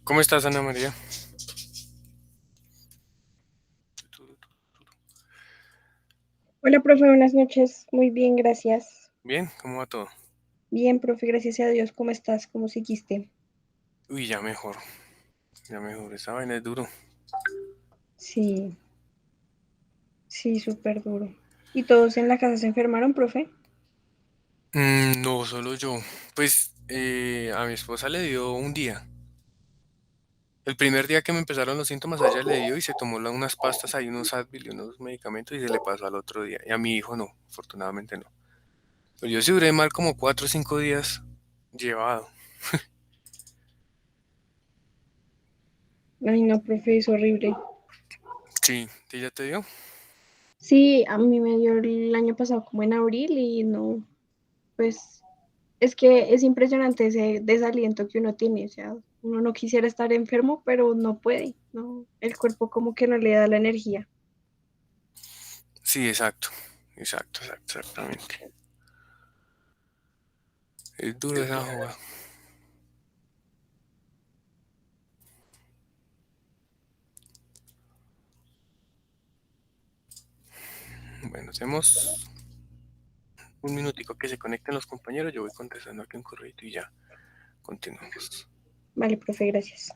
¿Cómo estás, Ana María? Hola, profe, buenas noches. Muy bien, gracias. Bien, ¿cómo va todo? Bien, profe, gracias a Dios. ¿Cómo estás? ¿Cómo seguiste? Uy, ya mejor, ya mejor. Esa vaina es duro. Sí, sí, súper duro. ¿Y todos en la casa se enfermaron, profe? No, solo yo. Pues a mi esposa le dio un día. El primer día que me empezaron los síntomas, a ella le dio y se tomó unas pastas, ahí unos Advil y unos medicamentos y se le pasó al otro día. Y a mi hijo no, afortunadamente no. Pero yo sí duré mal como 4 o 5 días llevado. Ay, no, profe, es horrible. Sí, ¿sí ya te dio? Sí, a mí me dio el año pasado como en abril y no, pues es que es impresionante ese desaliento que uno tiene. O sea, uno no quisiera estar enfermo, pero no puede, ¿no? El cuerpo como que no le da la energía. Sí, exacto, exactamente. Es duro esa joda. Bueno, hacemos un minutico que se conecten los compañeros, yo voy contestando aquí un correo y ya continuamos. Vale, profe, gracias.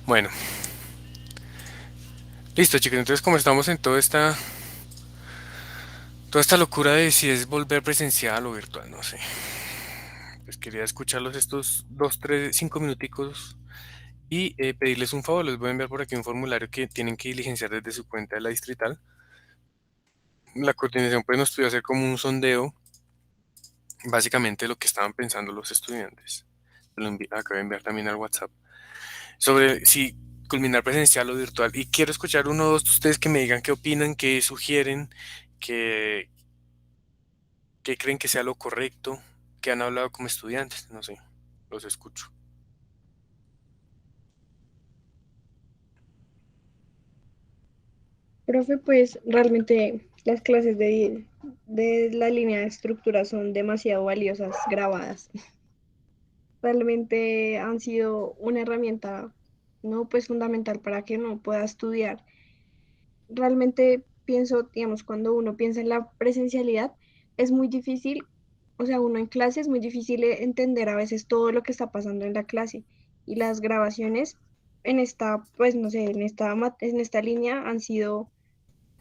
Bueno, listo chicos, entonces como estamos en toda esta locura de si es volver presencial o virtual, no sé, pues quería escucharlos estos 2, 3, 5 minuticos y pedirles un favor, les voy a enviar por aquí un formulario que tienen que diligenciar desde su cuenta de la distrital. La coordinación pues nos pidió hacer como un sondeo, básicamente lo que estaban pensando los estudiantes. Acabo de enviar también al WhatsApp sobre si culminar presencial o virtual. Y quiero escuchar uno o dos de ustedes que me digan qué opinan, qué sugieren, qué, qué creen que sea lo correcto, qué han hablado como estudiantes. No sé, los escucho. Profe, pues realmente las clases de la línea de estructura son demasiado valiosas, grabadas. Realmente han sido una herramienta, no pues fundamental para que uno pueda estudiar. Realmente pienso, digamos, cuando uno piensa en la presencialidad, es muy difícil, o sea, uno en clase es muy difícil entender a veces todo lo que está pasando en la clase y las grabaciones en esta, pues no sé, en esta línea han sido,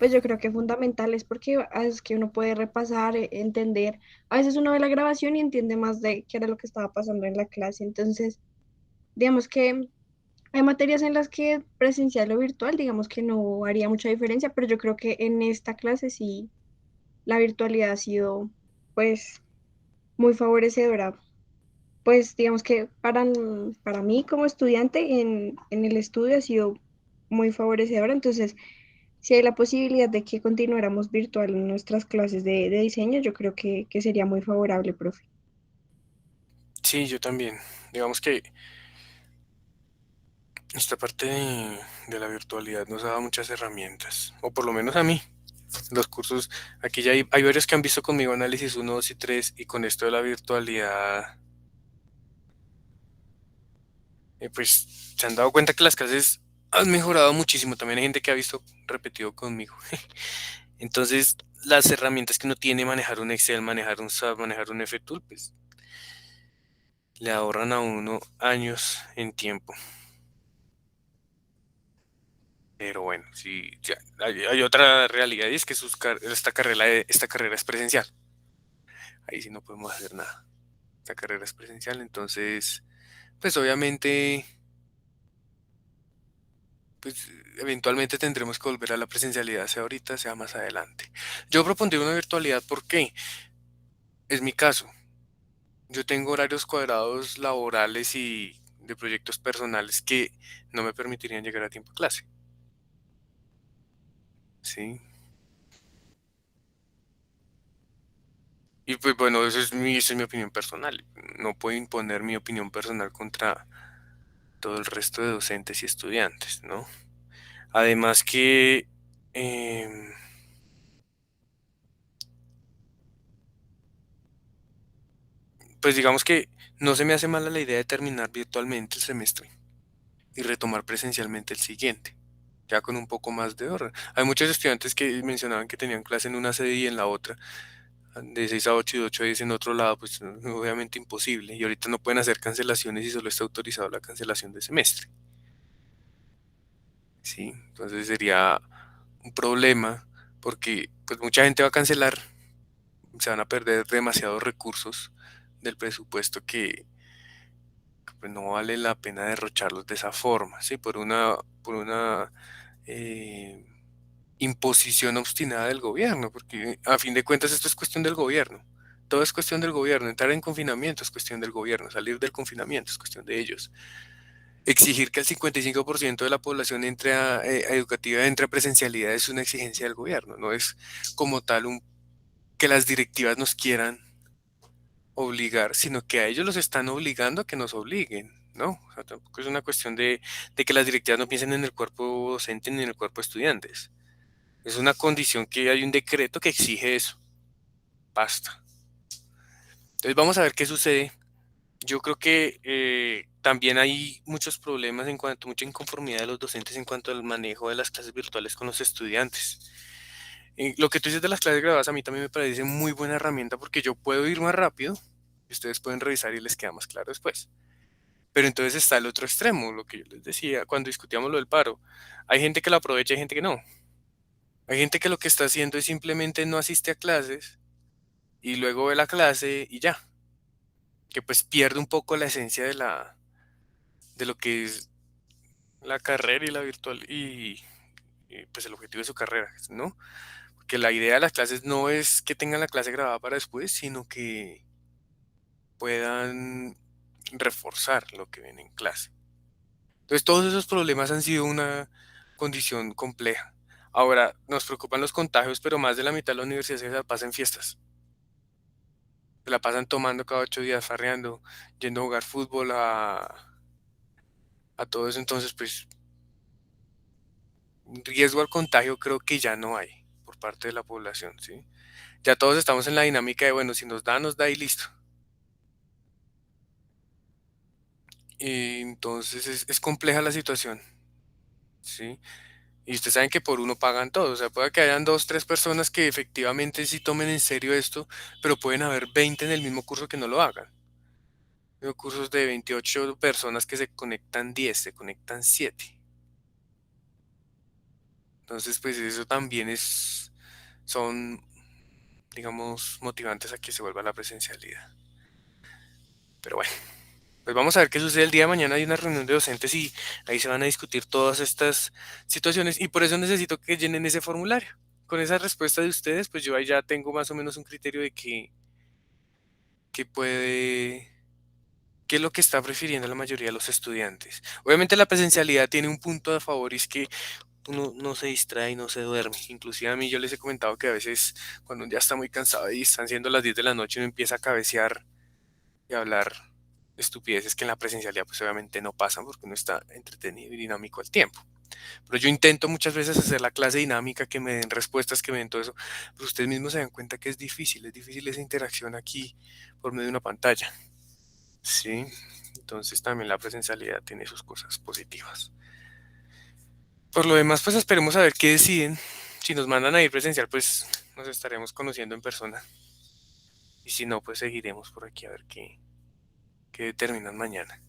pues yo creo que fundamentales porque es que uno puede repasar, entender. A veces uno ve la grabación y entiende más de qué era lo que estaba pasando en la clase. Entonces, digamos que hay materias en las que presencial o virtual, digamos que no haría mucha diferencia, pero yo creo que en esta clase sí la virtualidad ha sido pues muy favorecedora. Pues digamos que para mí como estudiante en el estudio ha sido muy favorecedora. Entonces, si hay la posibilidad de que continuáramos virtual en nuestras clases de diseño, yo creo que sería muy favorable, profe. Sí, yo también. Digamos que esta parte de la virtualidad nos ha dado muchas herramientas, o por lo menos a mí. Los cursos, aquí ya hay varios que han visto conmigo análisis uno 2 y 3 y con esto de la virtualidad, pues se han dado cuenta que las clases han mejorado muchísimo. También hay gente que ha visto repetido conmigo. Entonces, las herramientas que uno tiene, manejar un Excel, manejar un SAP, manejar un FTool, pues le ahorran a uno años en tiempo. Pero bueno, sí, ya, hay otra realidad y es que esta carrera es presencial. Ahí sí no podemos hacer nada. Esta carrera es presencial, entonces, pues obviamente, pues eventualmente tendremos que volver a la presencialidad, sea ahorita, sea más adelante. Yo propondría una virtualidad porque es mi caso. Yo tengo horarios cuadrados laborales y de proyectos personales que no me permitirían llegar a tiempo a clase. Sí. Y pues bueno, esa es mi opinión personal. No puedo imponer mi opinión personal contra todo el resto de docentes y estudiantes, ¿no? Además que, em, pues digamos que no se me hace mala la idea de terminar virtualmente el semestre y retomar presencialmente el siguiente, ya con un poco más de orden. Hay muchos estudiantes que mencionaban que tenían clase en una sede y en la otra, de 6 a 8 y de 8 a 10 en otro lado, pues obviamente imposible. Y ahorita no pueden hacer cancelaciones y solo está autorizado la cancelación de semestre. Sí, entonces sería un problema porque pues mucha gente va a cancelar, se van a perder demasiados recursos del presupuesto que, pues, no vale la pena derrocharlos de esa forma, ¿sí? Por una eh, imposición obstinada del gobierno, porque a fin de cuentas esto es cuestión del gobierno. Todo es cuestión del gobierno. Entrar en confinamiento es cuestión del gobierno. Salir del confinamiento es cuestión de ellos. Exigir que el 55% de la población educativa entre a presencialidad es una exigencia del gobierno. No es como tal que las directivas nos quieran obligar, sino que a ellos los están obligando a que nos obliguen, ¿no? O sea, tampoco es una cuestión de que las directivas no piensen en el cuerpo docente ni en el cuerpo de estudiantes. Es una condición que hay un decreto que exige eso. Basta. Entonces vamos a ver qué sucede. Yo creo que también hay muchos problemas mucha inconformidad de los docentes en cuanto al manejo de las clases virtuales con los estudiantes. Lo que tú dices de las clases grabadas a mí también me parece muy buena herramienta porque yo puedo ir más rápido y ustedes pueden revisar y les queda más claro después. Pero entonces está el otro extremo, lo que yo les decía cuando discutíamos lo del paro. Hay gente que lo aprovecha y hay gente que no. Hay gente que lo que está haciendo es simplemente no asiste a clases y luego ve la clase y ya, que pues pierde un poco la esencia de lo que es la carrera y la virtual y, pues el objetivo de su carrera, ¿no? Porque la idea de las clases no es que tengan la clase grabada para después, sino que puedan reforzar lo que ven en clase. Entonces todos esos problemas han sido una condición compleja. Ahora, nos preocupan los contagios, pero más de la mitad de la universidad se la pasa en fiestas. Se la pasan tomando cada 8 días, farreando, yendo a jugar fútbol, a todo eso. Entonces, pues, riesgo al contagio creo que ya no hay por parte de la población, ¿sí? Ya todos estamos en la dinámica de, bueno, si nos da y listo. Y entonces es compleja la situación, ¿sí? Y ustedes saben que por uno pagan todos, o sea, puede que hayan dos, tres personas que efectivamente sí tomen en serio esto, pero pueden haber 20 en el mismo curso que no lo hagan. Tengo cursos de 28 personas que se conectan 10, se conectan 7. Entonces, pues eso también son, digamos, motivantes a que se vuelva la presencialidad. Pero bueno, pues vamos a ver qué sucede el día de mañana. Hay una reunión de docentes y ahí se van a discutir todas estas situaciones y por eso necesito que llenen ese formulario. Con esa respuesta de ustedes, pues yo ahí ya tengo más o menos un criterio de qué puede, qué es lo que está prefiriendo la mayoría de los estudiantes. Obviamente la presencialidad tiene un punto de favor y es que uno no se distrae y no se duerme. Inclusive a mí yo les he comentado que a veces cuando uno ya está muy cansado y están siendo las 10 de la noche uno empieza a cabecear y a hablar estupideces que en la presencialidad pues obviamente no pasan porque uno está entretenido y dinámico al tiempo. Pero yo intento muchas veces hacer la clase dinámica, que me den respuestas, que me den todo eso, pero ustedes mismos se dan cuenta que es difícil esa interacción aquí por medio de una pantalla. Sí, entonces también la presencialidad tiene sus cosas positivas. Por lo demás, pues esperemos a ver qué deciden. Si nos mandan a ir presencial, pues nos estaremos conociendo en persona. Y si no, pues seguiremos por aquí a ver qué determinan mañana.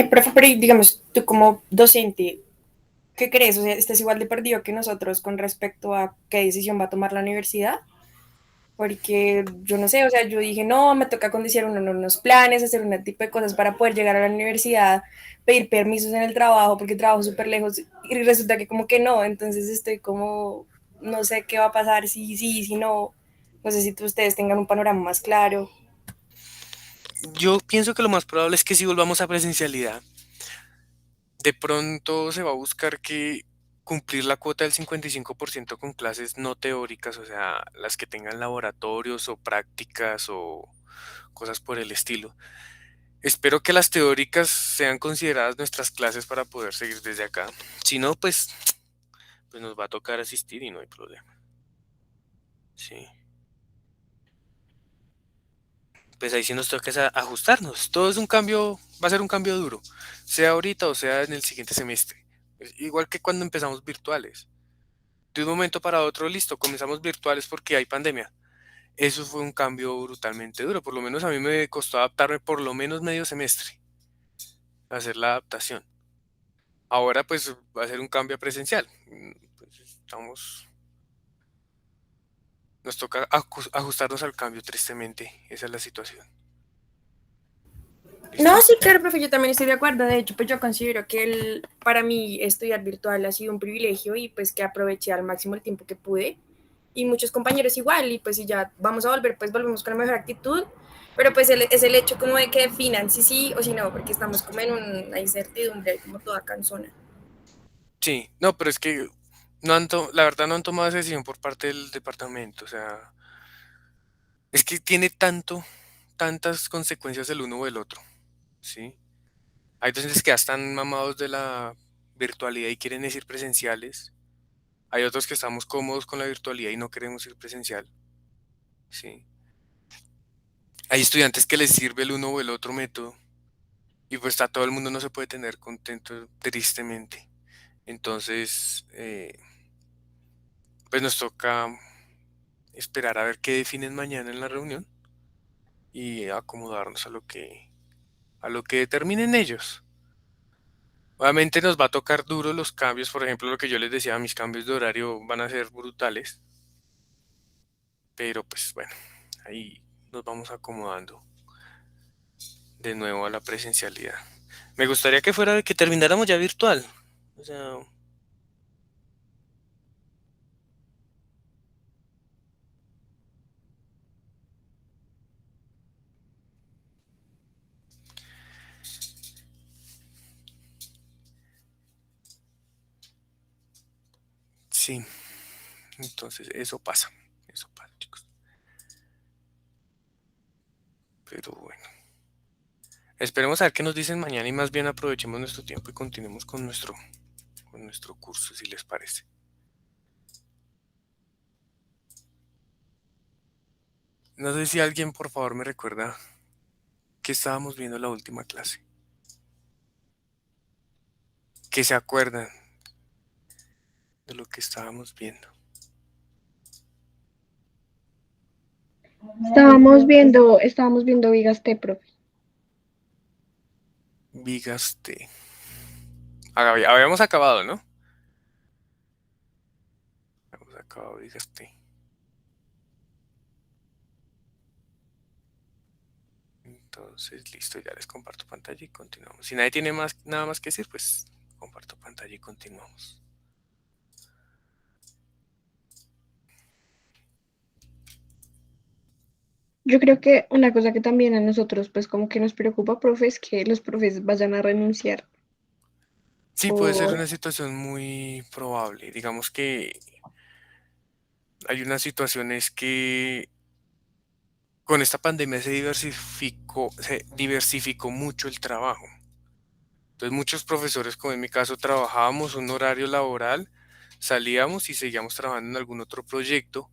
Profe, pero digamos, tú como docente, ¿qué crees? O sea, ¿estás igual de perdido que nosotros con respecto a qué decisión va a tomar la universidad? Porque yo no sé, o sea, yo dije, no, me toca condicionar unos planes, hacer un tipo de cosas para poder llegar a la universidad, pedir permisos en el trabajo, porque trabajo súper lejos, y resulta que como que no, entonces estoy como, no sé qué va a pasar, si sí, si no, no sé si ustedes tengan un panorama más claro. Yo pienso que lo más probable es que si volvamos a presencialidad, de pronto se va a buscar que cumplir la cuota del 55% con clases no teóricas, o sea, las que tengan laboratorios o prácticas o cosas por el estilo. Espero que las teóricas sean consideradas nuestras clases para poder seguir desde acá. Si no, pues nos va a tocar asistir y no hay problema. Sí. Pues ahí sí nos toca ajustarnos. Todo es un cambio, va a ser un cambio duro, sea ahorita o sea en el siguiente semestre. Igual que cuando empezamos virtuales. De un momento para otro, listo, comenzamos virtuales porque hay pandemia. Eso fue un cambio brutalmente duro. Por lo menos a mí me costó adaptarme por lo menos medio semestre a hacer la adaptación. Ahora pues va a ser un cambio a presencial. Pues nos toca ajustarnos al cambio, tristemente. Esa es la situación. No, ¿Listo? sí, claro, profe, yo también estoy de acuerdo. De hecho, pues yo considero que para mí estudiar virtual ha sido un privilegio y pues que aproveché al máximo el tiempo que pude. Y muchos compañeros igual, y pues si ya vamos a volver, pues volvemos con la mejor actitud. Pero pues es el hecho como de que definan si sí o si no, porque estamos como en una incertidumbre, como toda cansona. Sí, no, pero es que la verdad no han tomado esa decisión por parte del departamento. O sea, es que tiene tantas consecuencias el uno o el otro. ¿Sí? Hay docentes que ya están mamados de la virtualidad y quieren ir presenciales. Hay otros que estamos cómodos con la virtualidad y no queremos ir presencial. Sí. Hay estudiantes que les sirve el uno o el otro método y pues a todo el mundo no se puede tener contento tristemente. Entonces, pues nos toca esperar a ver qué definen mañana en la reunión y acomodarnos a lo que determinen ellos. Obviamente nos va a tocar duro los cambios, por ejemplo, lo que yo les decía, mis cambios de horario van a ser brutales, pero pues bueno, ahí nos vamos acomodando de nuevo a la presencialidad. Me gustaría que fuera que termináramos ya virtual. O sea, Sí, entonces eso pasa, chicos. Pero bueno, esperemos a ver qué nos dicen mañana y más bien aprovechemos nuestro tiempo y continuemos con nuestro curso, si les parece. No sé si alguien por favor me recuerda que estábamos viendo la última clase. Que se acuerdan de lo que estábamos viendo. Estábamos viendo Vigas T, profe. Vigas T. Habíamos acabado, ¿no? Habíamos acabado Vigas T. Entonces, listo, ya les comparto pantalla y continuamos. Si nadie tiene nada más que decir, pues comparto pantalla y continuamos. Yo creo que una cosa que también a nosotros, pues como que nos preocupa, profe, es que los profes vayan a renunciar. Sí, puede ser Por, una situación muy probable. Digamos que hay unas situaciones que con esta pandemia se diversificó mucho el trabajo. Entonces muchos profesores, como en mi caso, trabajábamos un horario laboral, salíamos y seguíamos trabajando en algún otro proyecto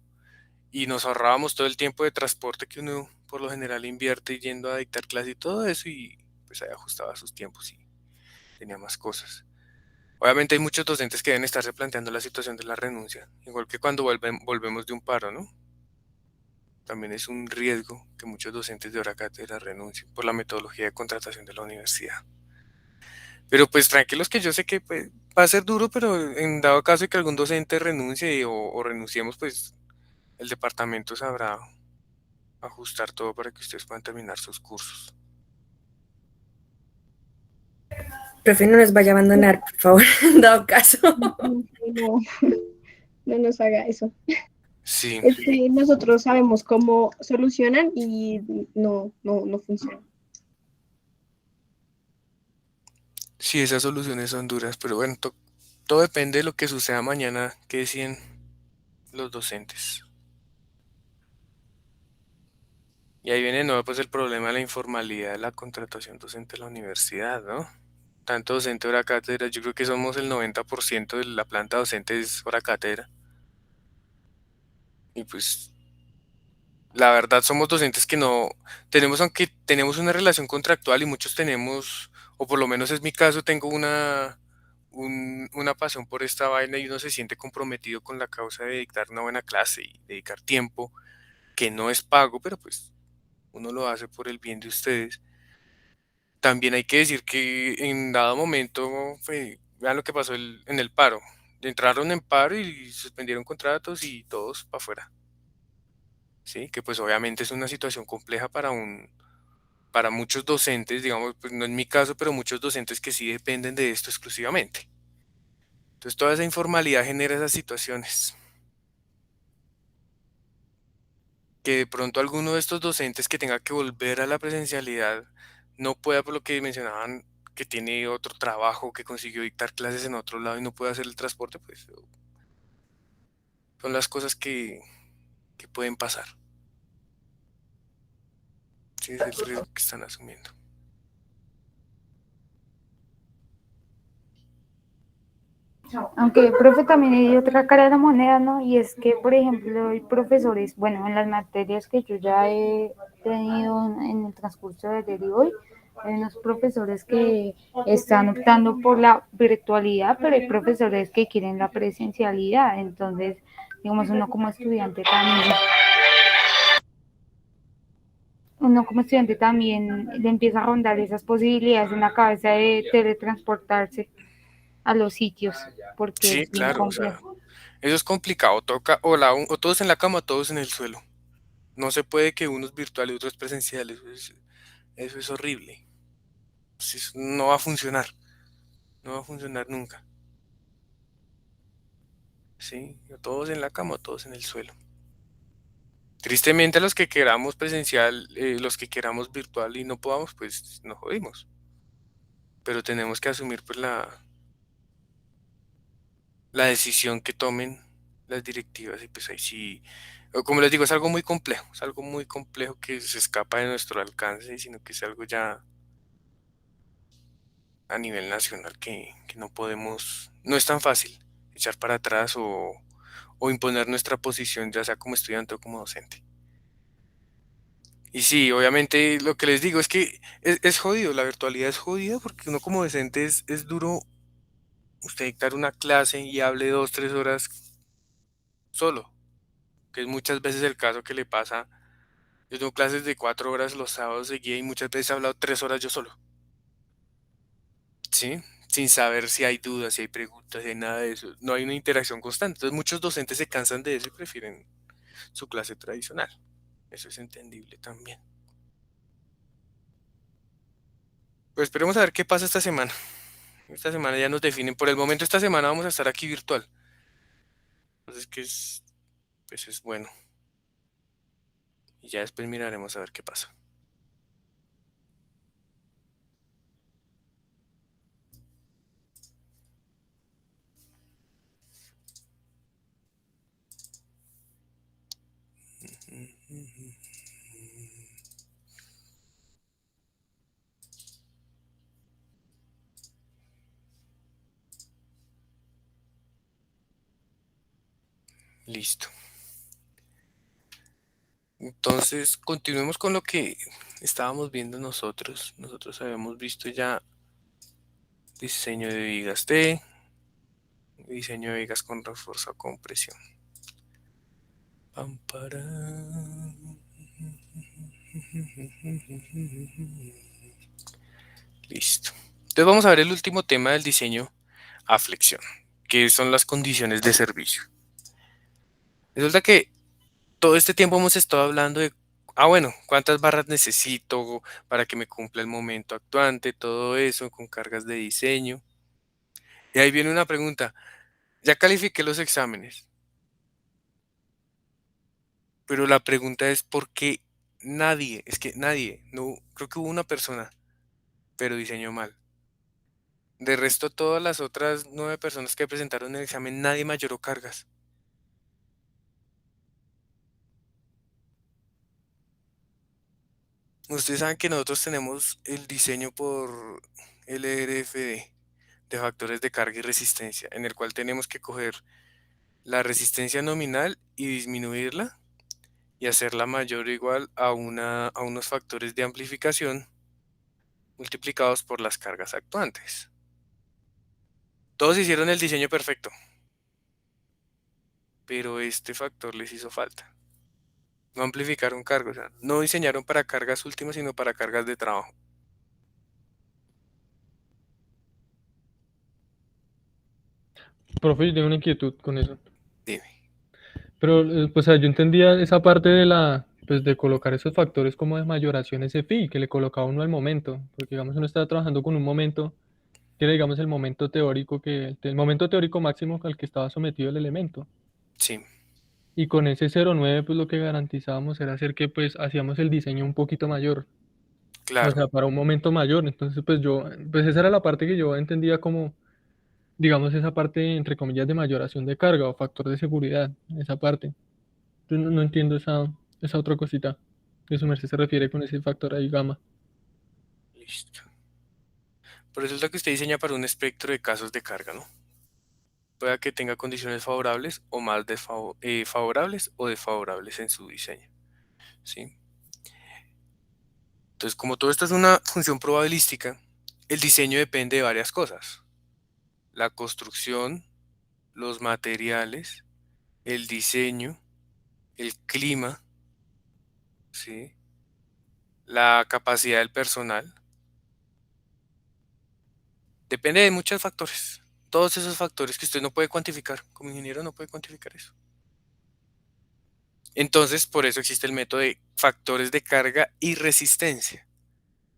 y nos ahorrábamos todo el tiempo de transporte que uno por lo general invierte yendo a dictar clase y todo eso y pues ahí ajustaba sus tiempos y tenía más cosas. Obviamente hay muchos docentes que deben estarse planteando la situación de la renuncia, igual que cuando volvemos de un paro, ¿no? También es un riesgo que muchos docentes de hora cátedra renuncien por la metodología de contratación de la universidad. Pero pues tranquilos que yo sé que pues, va a ser duro, pero en dado caso de que algún docente renuncie o renunciemos, pues el departamento sabrá ajustar todo para que ustedes puedan terminar sus cursos. Profe, no nos vaya a abandonar, por favor, en dado caso. no, no nos haga eso. Sí, Es que nosotros sabemos cómo solucionan y no funciona. sí, esas soluciones son duras, pero bueno, todo depende de lo que suceda mañana, que deciden los docentes. Y ahí viene de nuevo pues el problema de la informalidad de la contratación docente de la universidad, ¿no? Tanto docente hora cátedra, yo creo que somos el 90% de la planta docente es hora cátedra. Y pues la verdad somos docentes que no tenemos, aunque tenemos una relación contractual y muchos tenemos, o por lo menos es mi caso, tengo una pasión por esta vaina y uno se siente comprometido con la causa de dictar una buena clase y dedicar tiempo, que no es pago, pero pues uno lo hace por el bien de ustedes. También hay que decir que en dado momento, vean lo que pasó en el paro. Entraron en paro y suspendieron contratos y todos para afuera. Sí, que pues obviamente es una situación compleja para muchos docentes, digamos, pues no en mi caso, pero muchos docentes que sí dependen de esto exclusivamente. Entonces toda esa informalidad genera esas situaciones. Que de pronto alguno de estos docentes que tenga que volver a la presencialidad no pueda, por lo que mencionaban, que tiene otro trabajo, que consiguió dictar clases en otro lado y no puede hacer el transporte, pues son las cosas que pueden pasar. Sí, es el riesgo que están asumiendo. Aunque, profe, también hay otra cara de la moneda, ¿no? Y es que, por ejemplo, hay profesores, bueno, en las materias que yo ya he tenido en el transcurso de ayer y hoy, hay unos profesores que están optando por la virtualidad, pero hay profesores que quieren la presencialidad. Entonces, digamos, uno como estudiante también le empieza a rondar esas posibilidades en la cabeza de teletransportarse a los sitios, porque Sí, es bien claro, o sea, complejo. eso es complicado, toca o todos en la cama o todos en el suelo. No se puede que unos virtuales y otros presenciales, eso es horrible. Pues eso no va a funcionar, no va a funcionar nunca. Sí, o todos en la cama o todos en el suelo. Tristemente los que queramos presencial, los que queramos virtual y no podamos, pues nos jodimos. Pero tenemos que asumir pues la decisión que tomen las directivas y pues ahí sí, como les digo, es algo muy complejo que se escapa de nuestro alcance, sino que es algo ya a nivel nacional que no podemos, no es tan fácil echar para atrás o imponer nuestra posición, ya sea como estudiante o como docente. Y sí, obviamente lo que les digo es que es jodido, la virtualidad es jodida porque uno como docente es duro usted dictar una clase y hable 2, 3 horas solo, que es muchas veces el caso que le pasa. Yo tengo clases de 4 horas los sábados seguía y muchas veces he hablado 3 horas yo solo, ¿sí? Sin saber si hay dudas, si hay preguntas, si hay nada de eso. No hay una interacción constante. Entonces muchos docentes se cansan de eso y prefieren su clase tradicional. Eso es entendible también. Pues esperemos a ver qué pasa esta semana. Esta semana ya nos definen. Por el momento esta semana vamos a estar aquí virtual. Entonces pues es bueno. Y ya después miraremos a ver qué pasa. Listo. Entonces, continuemos con lo que estábamos viendo nosotros. Nosotros habíamos visto ya diseño de vigas T, diseño de vigas con refuerzo a compresión. Pam, parán. Listo. Entonces vamos a ver el último tema del diseño a flexión, que son las condiciones de servicio. Resulta que todo este tiempo hemos estado hablando de, bueno, cuántas barras necesito para que me cumpla el momento actuante, todo eso con cargas de diseño. Y ahí viene una pregunta, ya califiqué los exámenes, pero la pregunta es ¿por qué nadie, es que nadie, no, creo que hubo una persona, pero diseñó mal? De resto, todas las otras 9 personas que presentaron el examen, nadie mayoró cargas. Ustedes saben que nosotros tenemos el diseño por LRFD de factores de carga y resistencia, en el cual tenemos que coger la resistencia nominal y disminuirla y hacerla mayor o igual a unos factores de amplificación multiplicados por las cargas actuantes. Todos hicieron el diseño perfecto, pero este factor les hizo falta. No amplificaron cargas, o sea, no diseñaron para cargas últimas, sino para cargas de trabajo. Profe, yo tengo una inquietud con eso. Dime. Pero, pues, o sea, yo entendía esa parte de pues, de colocar esos factores como de mayoración SFI, que le colocaba uno al momento, porque, digamos, uno está trabajando con un momento, que era, digamos, el momento teórico el momento teórico máximo al que estaba sometido el elemento. Sí, Y con ese 0,9, pues, lo que garantizábamos era hacer que, pues, hacíamos el diseño un poquito mayor, o claro. sea, para un momento mayor. Entonces, pues, esa era la parte que yo entendía como, digamos, esa parte, entre comillas, de mayoración de carga o factor de seguridad, esa parte. Yo no entiendo esa otra cosita que su merced se refiere con ese factor ahí gamma. Listo. Pero resulta que usted diseña para un espectro de casos de carga, ¿no? Pueda que tenga condiciones favorables o más favorables o desfavorables en su diseño, ¿sí? Entonces, como todo esto es una función probabilística, el diseño depende de varias cosas. La construcción, los materiales, el diseño, el clima, ¿sí? La capacidad del personal. Depende de muchos factores. Todos esos factores que usted no puede cuantificar. Como ingeniero no puede cuantificar eso. Entonces, por eso existe el método de factores de carga y resistencia.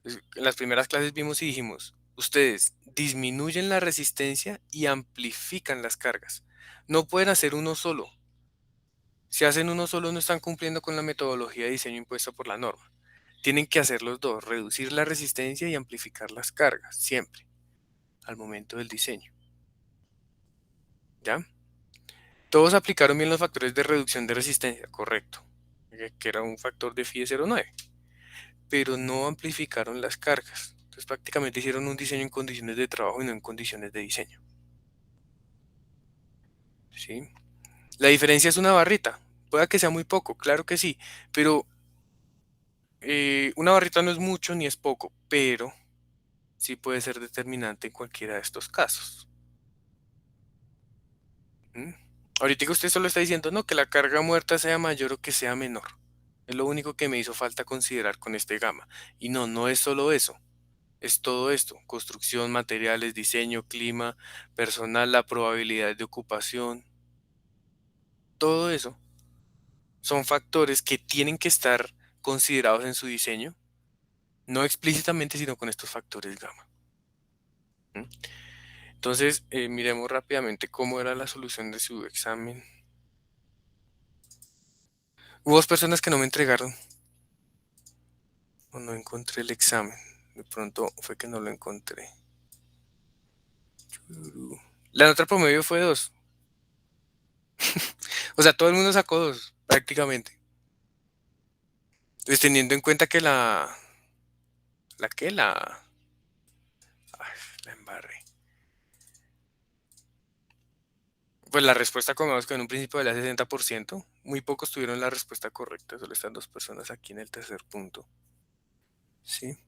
En las primeras clases vimos y dijimos, ustedes disminuyen la resistencia y amplifican las cargas. No pueden hacer uno solo. Si hacen uno solo no están cumpliendo con la metodología de diseño impuesta por la norma. Tienen que hacer los dos, reducir la resistencia y amplificar las cargas, siempre, al momento del diseño. ¿Ya? Todos aplicaron bien los factores de reducción de resistencia, correcto, que era un factor de phi de 0,9, pero no amplificaron las cargas. Entonces prácticamente hicieron un diseño en condiciones de trabajo y no en condiciones de diseño. ¿Sí? La diferencia es una barrita. Puede que sea muy poco, claro que sí, pero una barrita no es mucho ni es poco, pero sí puede ser determinante en cualquiera de estos casos. ¿Mm? Ahorita que usted solo está diciendo, no, que la carga muerta sea mayor o que sea menor. Es lo único que me hizo falta considerar con este gamma. Y no, no es solo eso. Es todo esto. Construcción, materiales, diseño, clima, personal, la probabilidad de ocupación. Todo eso son factores que tienen que estar considerados en su diseño. No explícitamente, sino con estos factores gamma. ¿Mm? Entonces, miremos rápidamente cómo era la solución de su examen. Hubo dos personas que no me entregaron o no encontré el examen. De pronto fue que no lo encontré. La nota promedio fue 2. O sea, todo el mundo sacó 2, prácticamente. Entonces, teniendo en cuenta que ¿La qué? Ay, la embarré. Pues la respuesta, como vemos que en un principio valía 60%, muy pocos tuvieron la respuesta correcta, solo están dos personas aquí en el tercer punto. ¿Sí?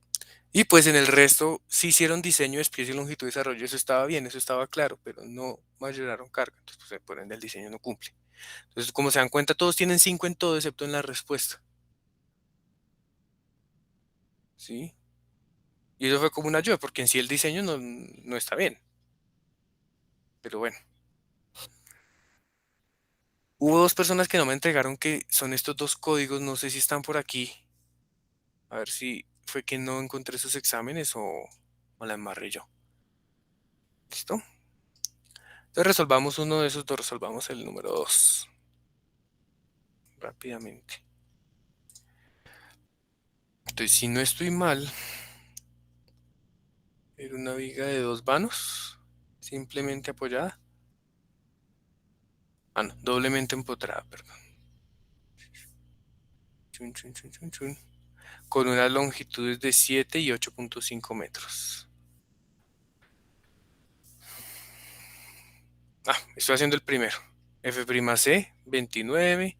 Y pues en el resto sí hicieron diseño, despliegue y longitud de desarrollo, eso estaba bien, eso estaba claro, pero no mayoraron carga, entonces pues, por ende el diseño no cumple. Entonces, como se dan cuenta, todos tienen 5 en todo, excepto en la respuesta. ¿Sí? Y eso fue como una ayuda, porque en sí el diseño no está bien. Pero bueno. Hubo dos personas que no me entregaron que son estos dos códigos, no sé si están por aquí. A ver si fue que no encontré esos exámenes o la embarré yo. ¿Listo? Entonces resolvamos uno de esos dos, resolvamos el número 2. Rápidamente. Entonces, si no estoy mal, era una viga de 2 vanos, simplemente apoyada. Ah, no, doblemente empotrada, perdón. Chun, chun, chun, chun, chun. Con unas longitudes de 7 y 8.5 metros. Estoy haciendo el primero. F'C 29,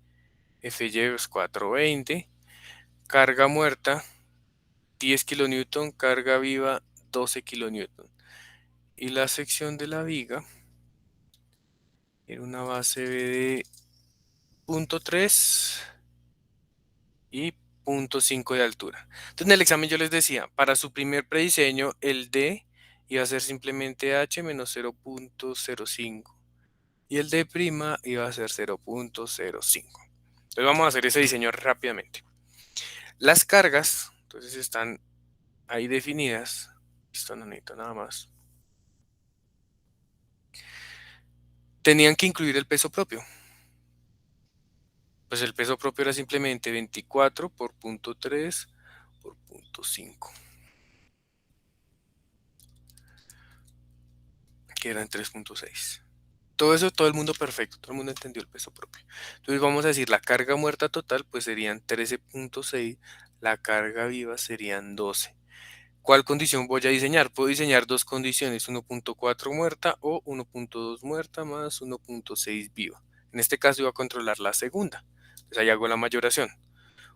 Fy es 420, carga muerta 10 kN, carga viva 12 kN. Y la sección de la viga era una base de 0.3 y 0.5 de altura. Entonces en el examen yo les decía, para su primer prediseño el D iba a ser simplemente H menos 0.05 y el D' iba a ser 0.05. Entonces vamos a hacer ese diseño rápidamente. Las cargas, entonces están ahí definidas. Esto no necesito nada más. Tenían que incluir el peso propio. Pues el peso propio era simplemente 24 por 0.3 por 0.5, que eran 3.6. Todo eso, todo el mundo perfecto, todo el mundo entendió el peso propio. Entonces vamos a decir, la carga muerta total pues serían 13.6, la carga viva serían 12. ¿Cuál condición voy a diseñar? Puedo diseñar dos condiciones, 1.4 muerta o 1.2 muerta más 1.6 viva. En este caso iba a controlar la segunda. Entonces ahí hago la mayoración.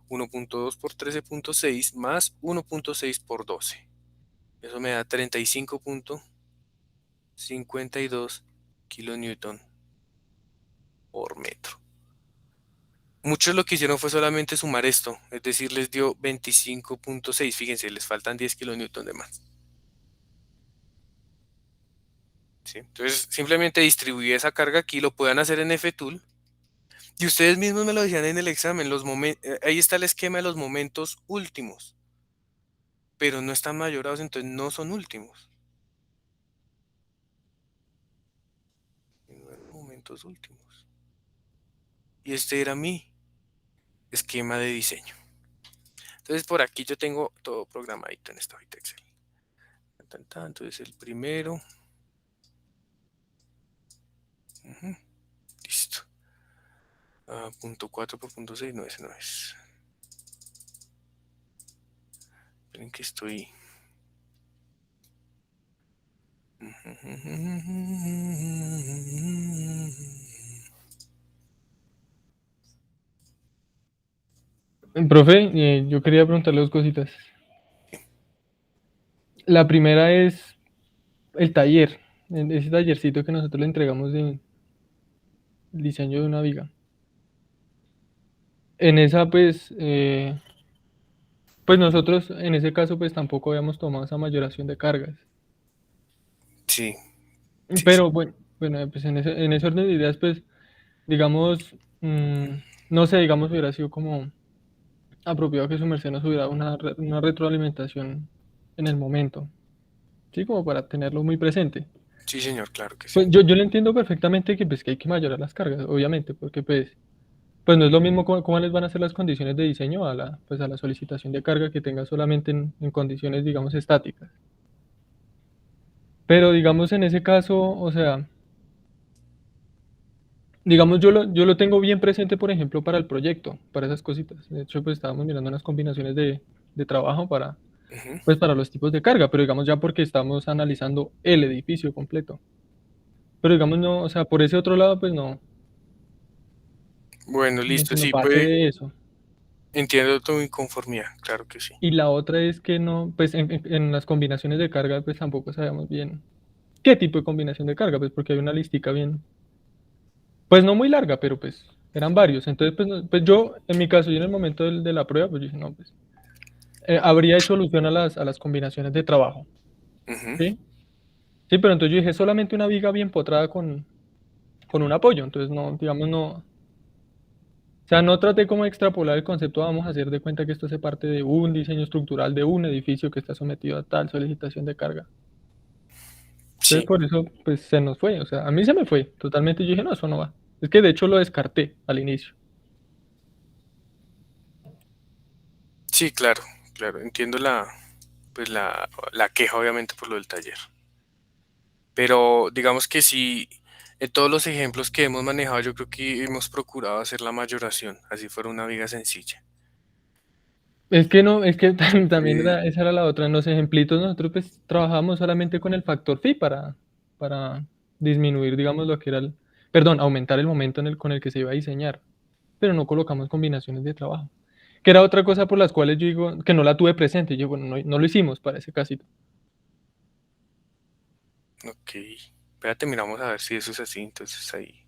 1.2 por 13.6 más 1.6 por 12. Eso me da 35.52 kilonewton por metro. Muchos lo que hicieron fue solamente sumar esto, es decir, les dio 25.6. Fíjense, les faltan 10 kilonewton de más. ¿Sí? Entonces, simplemente distribuí esa carga aquí, lo puedan hacer en FTool. Y ustedes mismos me lo decían en el examen, ahí está el esquema de los momentos últimos, pero no están mayorados, entonces no son últimos. No eran momentos últimos. Y este era mi esquema de diseño. Entonces, por aquí yo tengo todo programadito en esta hojita Excel. Entonces, el primero. punto 4 por punto 6, no, ese no es. Esperen que estoy... Profe, yo quería preguntarle dos cositas. La primera es el taller, ese tallercito que nosotros le entregamos de diseño de una viga. En esa, pues nosotros en ese caso, pues tampoco habíamos tomado esa mayoración de cargas. Sí, sí, sí. Pero bueno, pues en ese orden de ideas, pues, digamos, no sé, digamos, hubiera sido como apropiado que su merced nos hubiera dado una retroalimentación en el momento, ¿sí? Como para tenerlo muy presente. Sí, señor, claro que sí. Pues yo le entiendo perfectamente que, pues, que hay que mayorar las cargas, obviamente, porque pues no es lo mismo cómo les van a hacer las condiciones de diseño pues a la solicitación de carga que tenga solamente en condiciones, digamos, estáticas. Pero digamos en ese caso, o sea, digamos yo lo tengo bien presente, por ejemplo, para el proyecto, para esas cositas. De hecho, pues estábamos mirando unas combinaciones de trabajo Ujú. pues para los tipos de carga, pero digamos ya porque estamos analizando el edificio completo. Pero digamos no, o sea, por ese otro lado, pues Bueno, no listo, se me sí, pase pues de eso. entiendo tu inconformidad, claro que sí. Y la otra es que no, pues en las combinaciones de carga, pues tampoco sabemos bien qué tipo de combinación de carga, pues porque hay una listica bien, pues no muy larga, pero pues eran varios. Entonces, pues, pues yo, en mi caso, yo en el momento de la prueba, pues dije, no, pues habría hecho alusión a las combinaciones de trabajo, Ujú. ¿sí? Sí, pero entonces yo dije solamente una viga bien potrada con un apoyo, entonces no, digamos, no, o sea, no traté como de extrapolar el concepto, vamos a hacer de cuenta que esto hace parte de un diseño estructural de un edificio que está sometido a tal solicitación de carga. Entonces Sí, por eso pues se nos fue, o sea, a mí se me fue totalmente, yo dije, no, eso no va. Es que de hecho lo descarté al inicio. sí, claro, claro, entiendo pues la queja obviamente por lo del taller. Pero digamos que sí, en todos los ejemplos que hemos manejado, yo creo que hemos procurado hacer la mayoración, así fuera una viga sencilla. Es que no, es que también Eh, esa era la otra. En los ejemplitos nosotros pues trabajamos solamente con el factor phi para disminuir, digamos, lo que era perdón, aumentar el momento con el que se iba a diseñar, pero no colocamos combinaciones de trabajo. Que era otra cosa por las cuales yo digo que no la tuve presente. Yo, bueno, no lo hicimos para ese casito. ok, espérate, miramos a ver si eso es así, entonces ahí.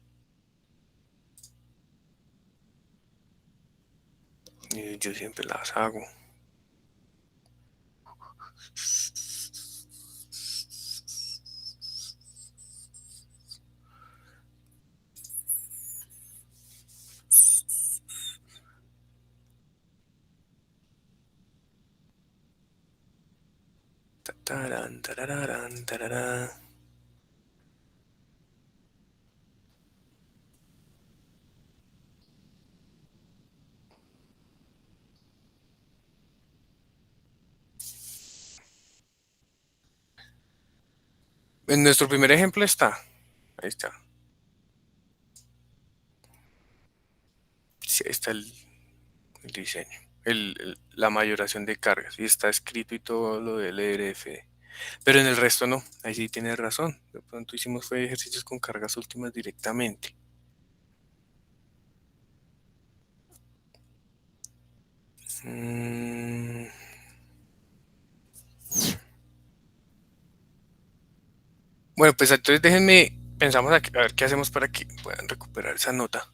Yo siempre las hago. Tatarán, tarararán, tararán. En nuestro primer ejemplo está. Ahí está. Sí, ahí está el diseño. La mayoración de cargas. Y está escrito y todo lo del ERF. Pero en el resto no. Ahí sí tienes razón. De pronto hicimos fue ejercicios con cargas últimas directamente. Mm, Bueno, pues entonces déjenme, pensamos a ver qué hacemos para que puedan recuperar esa nota.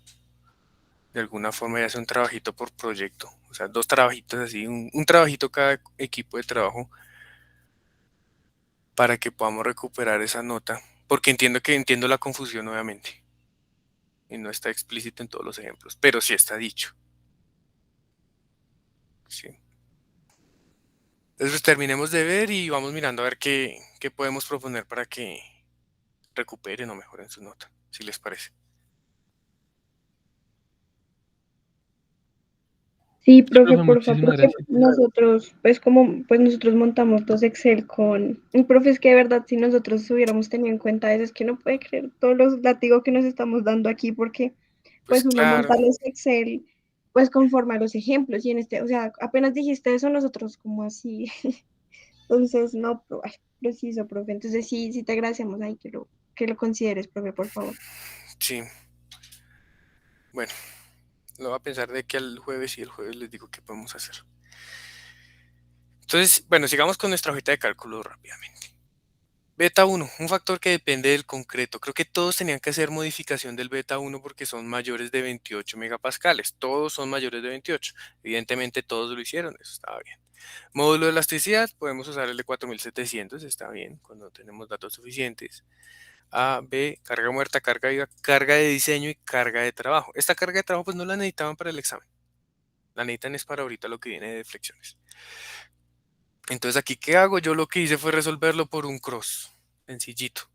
De alguna forma ya sea un trabajito por proyecto. O sea, dos trabajitos así, un trabajito cada equipo de trabajo para que podamos recuperar esa nota. Porque entiendo la confusión, obviamente. Y no está explícito en todos los ejemplos, pero sí está dicho. Sí. Entonces pues, terminemos de ver y vamos mirando a ver qué podemos proponer para que recuperen o mejoren su nota, si les parece. Sí, Sí, profe, profe, porfa, muchísimas porque gracias. nosotros, pues nosotros montamos dos Excel con, y profe, es que de verdad, si nosotros hubiéramos tenido en cuenta eso, es que no puede creer todos los látigos que nos estamos dando aquí, porque Pues uno claro, monta los Excel, pues conforme a los ejemplos, y en este, o sea, apenas dijiste eso, nosotros como así, entonces, no, ay, preciso, profe, entonces sí te agradecemos ahí que lo consideres, profe, por favor. sí. Bueno, lo voy a pensar de que al jueves y el jueves les digo qué podemos hacer. Entonces, bueno, sigamos con nuestra hojita de cálculo rápidamente. Beta 1, un factor que depende del concreto. Creo que todos tenían que hacer modificación del beta 1 porque son mayores de 28 megapascales. Todos son mayores de 28. Evidentemente todos lo hicieron, eso estaba bien. Módulo de elasticidad, podemos usar el de 4700, está bien, cuando tenemos datos suficientes. A, B, carga muerta, carga viva, carga de diseño y carga de trabajo. Esta carga de trabajo pues no la necesitaban para el examen. La necesitan es para ahorita lo que viene de flexiones. Entonces aquí, ¿qué hago? Yo lo que hice fue resolverlo por un cross, sencillito.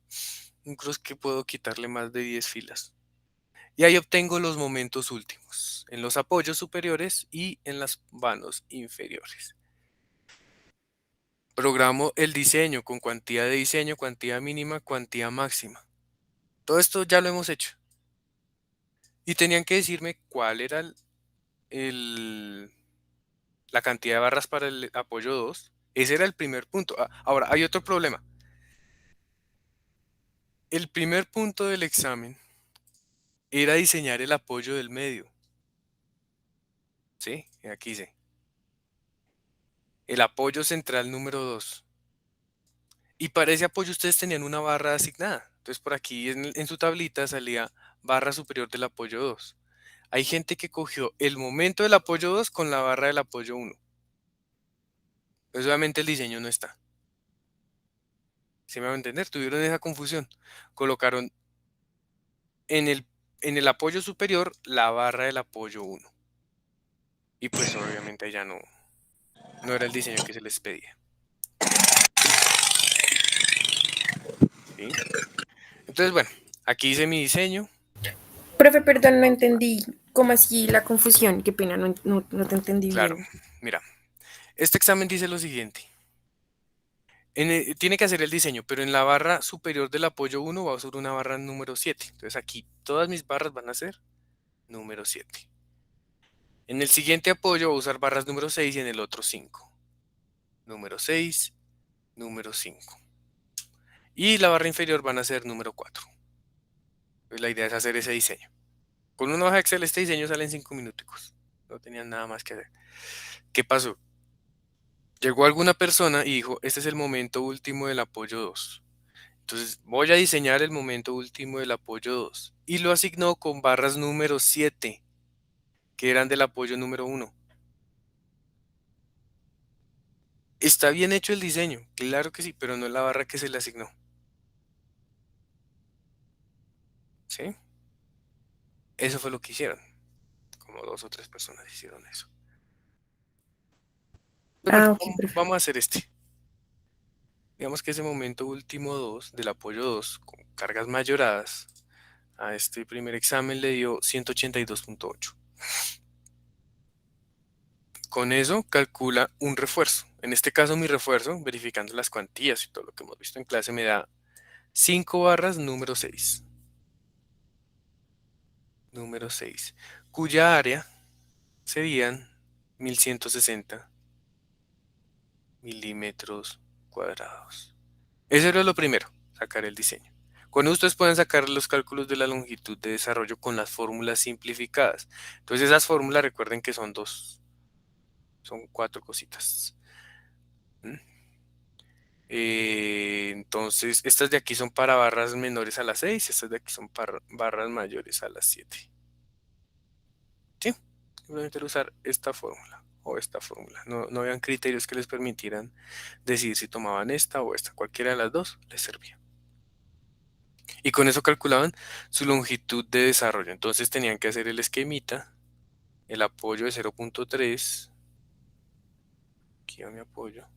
Un cross que puedo quitarle más de 10 filas. Y ahí obtengo los momentos últimos, en los apoyos superiores y en las vanos inferiores. Programo el diseño con cuantía de diseño, cuantía mínima, cuantía máxima. Todo esto ya lo hemos hecho. Y tenían que decirme cuál era el- la cantidad de barras para el apoyo 2. Ese era el primer punto. Ahora, hay otro problema. El primer punto del examen era diseñar el apoyo del medio. ¿Sí? Aquí dice. El apoyo central número 2. Y para ese apoyo ustedes tenían una barra asignada. Entonces por aquí en su tablita salía barra superior del apoyo 2. Hay gente que cogió el momento del apoyo 2 con la barra del apoyo 1. Pues obviamente el diseño no está. ¿Se me va a entender? Tuvieron esa confusión. Colocaron en el apoyo superior la barra del apoyo 1. Y pues obviamente ya no era el diseño que se les pedía. ¿Sí? Entonces, bueno, aquí hice mi diseño. Profe, perdón, no entendí. ¿Cómo así la confusión? Qué pena, no te entendí Claro, bien. mira, este examen dice lo siguiente. Tiene que hacer el diseño, pero en la barra superior del apoyo 1 va a usar una barra número 7. Entonces aquí todas mis barras van a ser número 7. En el siguiente apoyo voy a usar barras número 6 y en el otro 5. Número 6, número 5. Y la barra inferior van a ser número 4. Entonces la idea es hacer ese diseño. Con una hoja de Excel este diseño sale en 5 minuticos. No tenían nada más que hacer. ¿Qué pasó? Llegó alguna persona y dijo, este es el momento último del apoyo 2. Entonces voy a diseñar el momento último del apoyo 2 y lo asignó con barras número 7, que eran del apoyo número 1. Está bien hecho el diseño, claro que sí, pero no es la barra que se le asignó. ¿Sí? Eso fue lo que hicieron. Como 2 o 3 personas hicieron eso. Pues bueno, Ah, ok, profe. vamos a hacer este. Digamos que ese momento último 2 del apoyo 2 con cargas mayoradas a este primer examen le dio 182.8. Con eso calcula un refuerzo. En este caso mi refuerzo, verificando las cuantías y todo lo que hemos visto en clase, me da 5 barras número 6. Número 6. Cuya área serían 1160 milímetros cuadrados. Eso era lo primero, sacar el diseño. Cuando ustedes pueden sacar los cálculos de la longitud de desarrollo con las fórmulas simplificadas. Entonces esas fórmulas recuerden que son son 4 cositas. ¿Mm? Entonces, estas de aquí son para barras menores a las 6, estas de aquí son para barras mayores a las 7. ¿Sí? Simplemente usar esta fórmula o esta fórmula. No habían criterios que les permitieran decidir si tomaban esta o esta. Cualquiera de las dos les servía. Y con eso calculaban su longitud de desarrollo. Entonces tenían que hacer el esquemita, el apoyo de 0.3. Aquí va mi apoyo.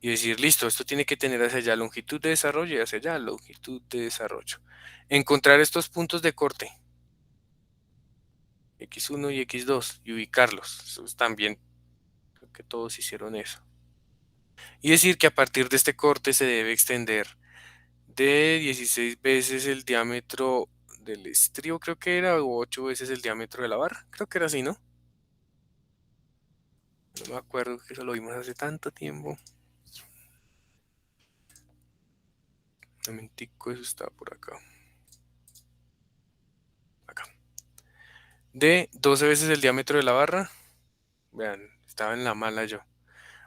Y decir, listo, esto tiene que tener hacia allá longitud de desarrollo y hacia allá longitud de desarrollo. Encontrar estos puntos de corte, X1 y X2, y ubicarlos. También creo que todos hicieron eso. Y decir que a partir de este corte se debe extender de 16 veces el diámetro del estribo, creo que era, o 8 veces el diámetro de la barra. Creo que era así, ¿no? No me acuerdo, que eso lo vimos hace tanto tiempo. Un momentico, eso está por acá. Acá. De 12 veces el diámetro de la barra. Vean, estaba en la mala yo.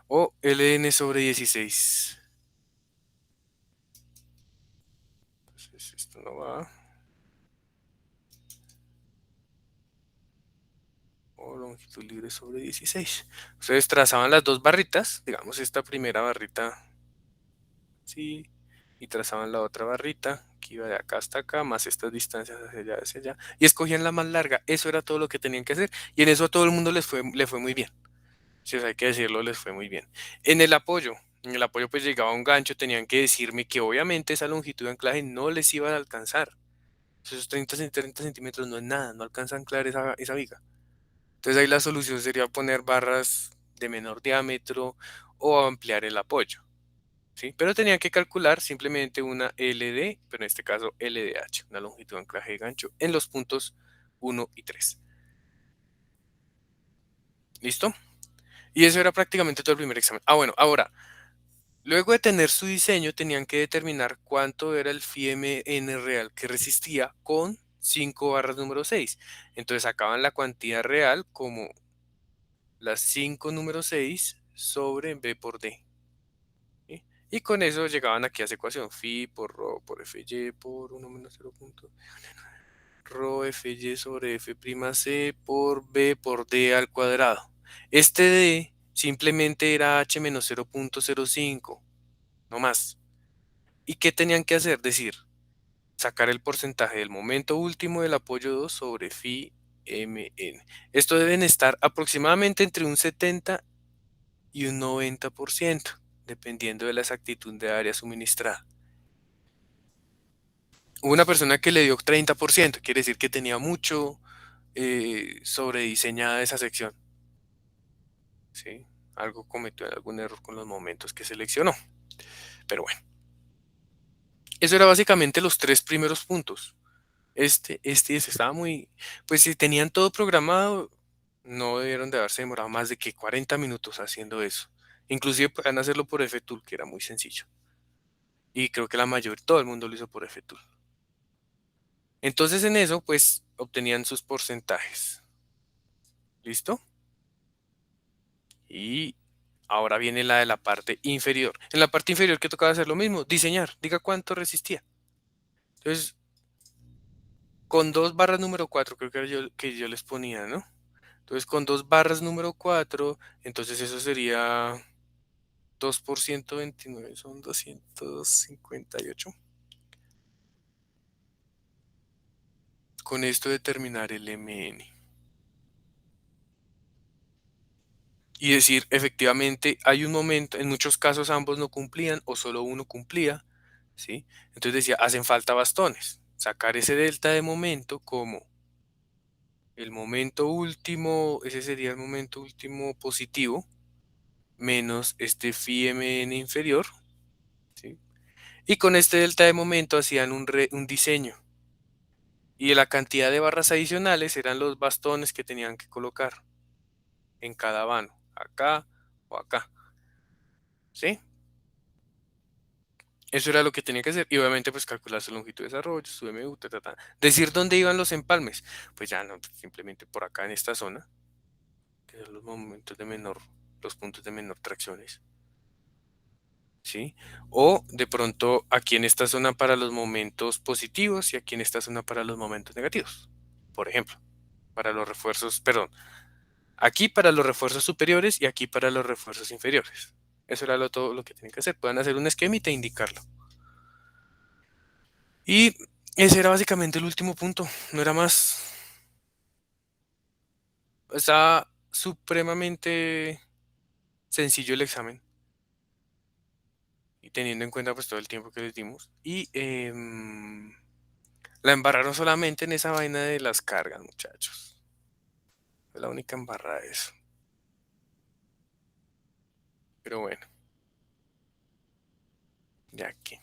O ln sobre 16. Entonces esto no va. O longitud libre sobre 16. Ustedes trazaban las dos barritas. Digamos esta primera barrita. Sí. Y trazaban la otra barrita, que iba de acá hasta acá, más estas distancias hacia allá. Y escogían la más larga. Eso era todo lo que tenían que hacer. Y en eso a todo el mundo le fue muy bien. Si hay que decirlo, les fue muy bien. En el apoyo pues llegaba un gancho, tenían que decirme que obviamente esa longitud de anclaje no les iba a alcanzar. Esos 30 centímetros no es nada, no alcanza a anclar esa viga. Entonces ahí la solución sería poner barras de menor diámetro o ampliar el apoyo. ¿Sí? Pero tenían que calcular simplemente una LD, pero en este caso LDH, una longitud de anclaje de gancho en los puntos 1 y 3. ¿Listo? Y eso era prácticamente todo el primer examen. Ah, bueno, ahora, luego de tener su diseño, tenían que determinar cuánto era el FIMN real que resistía con 5 barras número 6. Entonces sacaban la cuantía real como las 5 número 6 sobre B por D. ¿Sí? Y con eso llegaban aquí a esa ecuación, phi por rho por fy por 1 menos 0. Rho fy sobre f' c por b por d al cuadrado. Este d simplemente era h menos 0.05, no más. ¿Y qué tenían que hacer? Decir, sacar el porcentaje del momento último del apoyo 2 sobre phi mn. Esto deben estar aproximadamente entre un 70 y un 90%, dependiendo de la exactitud de área suministrada. Hubo una persona que le dio 30%, quiere decir que tenía mucho sobrediseñada esa sección. ¿Sí? Algo cometió algún error con los momentos que seleccionó. Pero bueno, eso era básicamente los tres primeros puntos. Este estaba muy... Pues si tenían todo programado, no debieron de haberse demorado más de que 40 minutos haciendo eso. Inclusive podían hacerlo por FTool, que era muy sencillo. Y creo que la mayoría, todo el mundo lo hizo por FTool. Entonces en eso, pues, obtenían sus porcentajes. ¿Listo? Y ahora viene la de la parte inferior. En la parte inferior, ¿qué tocaba hacer? Lo mismo, diseñar. Diga cuánto resistía. Entonces, con dos barras número 4 creo que era que yo les ponía, ¿no? Entonces, con dos barras número 4 entonces eso sería 2 por 129, son 258. Con esto determinar el MN. Y decir, efectivamente, hay un momento, en muchos casos ambos no cumplían o solo uno cumplía, ¿sí? Entonces decía, hacen falta bastones. Sacar ese delta de momento como el momento último, ese sería el momento último positivo, menos este phi mn inferior, ¿sí? Y con este delta de momento hacían un diseño. Y la cantidad de barras adicionales eran los bastones que tenían que colocar en cada vano, acá o acá, ¿sí? Eso era lo que tenía que hacer. Y obviamente, pues calcular su longitud de desarrollo, su MU, ta, ta, ta. Decir dónde iban los empalmes. Pues ya no, simplemente por acá en esta zona, que son los momentos de menor, los puntos de menor tracciones. ¿Sí? O de pronto aquí en esta zona para los momentos positivos y aquí en esta zona para los momentos negativos. Por ejemplo, para los refuerzos, perdón, aquí para los refuerzos superiores y aquí para los refuerzos inferiores. Eso era todo lo que tienen que hacer. Pueden hacer un esquemita e indicarlo. Y ese era básicamente el último punto, no era más. Estaba supremamente sencillo el examen. Y teniendo en cuenta pues todo el tiempo que les dimos. Y la embarraron solamente en esa vaina de las cargas, muchachos. Fue la única embarrada de eso. Pero bueno, ya que.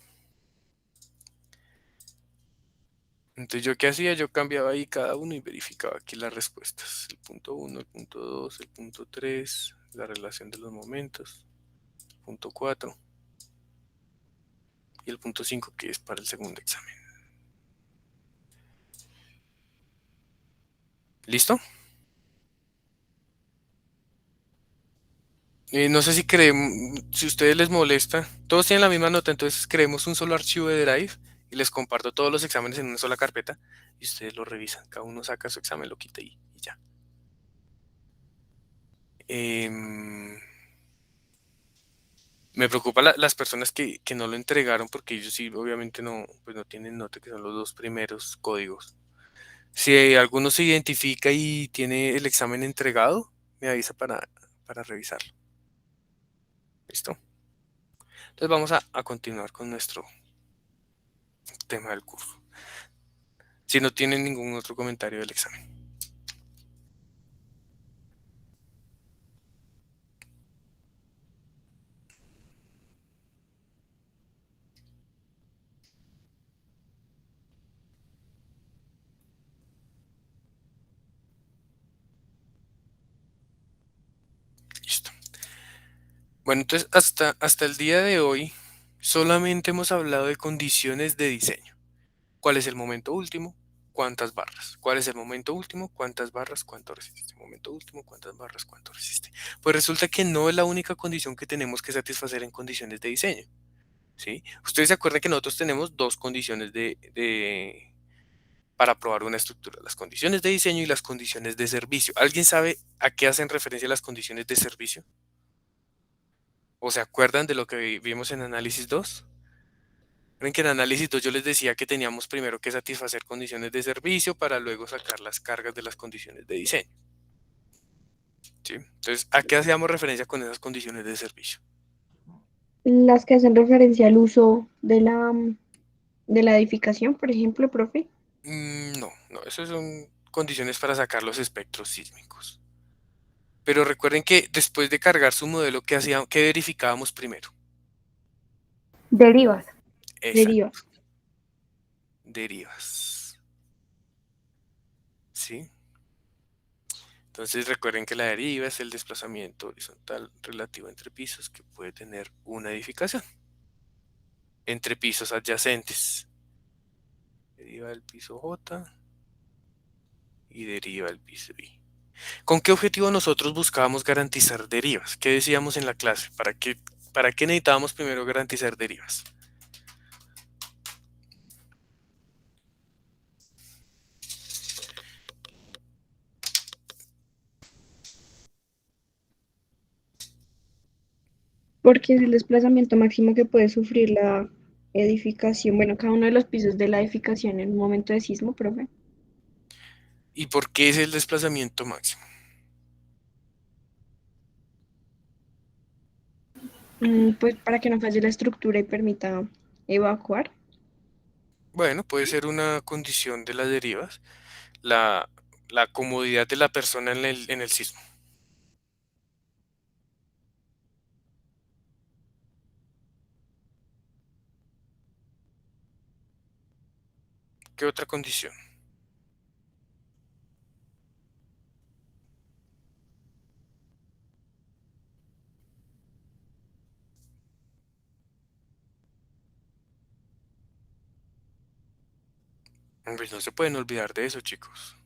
Entonces, ¿yo qué hacía? Yo cambiaba ahí cada uno y verificaba aquí las respuestas. El punto 1, el punto 2, el punto 3, la relación de los momentos, el punto 4 y el punto 5 que es para el segundo examen. ¿Listo? No sé si creemos, si a ustedes les molesta, todos tienen la misma nota, entonces creemos un solo archivo de Drive y les comparto todos los exámenes en una sola carpeta y ustedes lo revisan. Cada uno saca su examen, lo quita y ya. Me preocupa las personas que no lo entregaron porque ellos sí, obviamente no, pues no tienen nota, que son los dos primeros códigos. Si alguno se identifica y tiene el examen entregado, me avisa para revisarlo. ¿Listo? Entonces vamos a continuar con nuestro tema del curso. Si no tienen ningún otro comentario del examen. Listo. Bueno, entonces hasta el día de hoy solamente hemos hablado de condiciones de diseño. ¿Cuál es el momento último? ¿Cuántas barras? ¿Cuál es el momento último? ¿Cuántas barras? ¿Cuánto resiste? Momento último, ¿cuántas barras? ¿Cuánto resiste? Pues resulta que no es la única condición que tenemos que satisfacer en condiciones de diseño. ¿Sí? Ustedes se acuerdan que nosotros tenemos dos condiciones para probar una estructura, las condiciones de diseño y las condiciones de servicio. ¿Alguien sabe a qué hacen referencia las condiciones de servicio? ¿O se acuerdan de lo que vimos en análisis 2? Recuerden que en análisis 2 yo les decía que teníamos primero que satisfacer condiciones de servicio para luego sacar las cargas de las condiciones de diseño. ¿Sí? Entonces, ¿a qué hacíamos referencia con esas condiciones de servicio? Las que hacen referencia al uso de la edificación, por ejemplo, profe. No, esas son condiciones para sacar los espectros sísmicos. Pero recuerden que después de cargar su modelo, ¿qué verificábamos primero? Derivas. Exacto, Derivas. derivas. ¿Sí? Entonces recuerden que la deriva es el desplazamiento horizontal relativo entre pisos que puede tener una edificación entre pisos adyacentes. Deriva del piso J y deriva del piso I. ¿Con qué objetivo nosotros buscábamos garantizar derivas? ¿Qué decíamos en la clase? ¿Para qué necesitábamos primero garantizar derivas? Porque es el desplazamiento máximo que puede sufrir la edificación, bueno, cada uno de los pisos de la edificación en un momento de sismo, profe. ¿Y por qué es el desplazamiento máximo? Pues para que no falle la estructura y permita evacuar. Bueno, puede ser una condición de las derivas, la, la comodidad de la persona en el sismo. ¿Qué otra condición? Pues no se pueden olvidar de eso, chicos.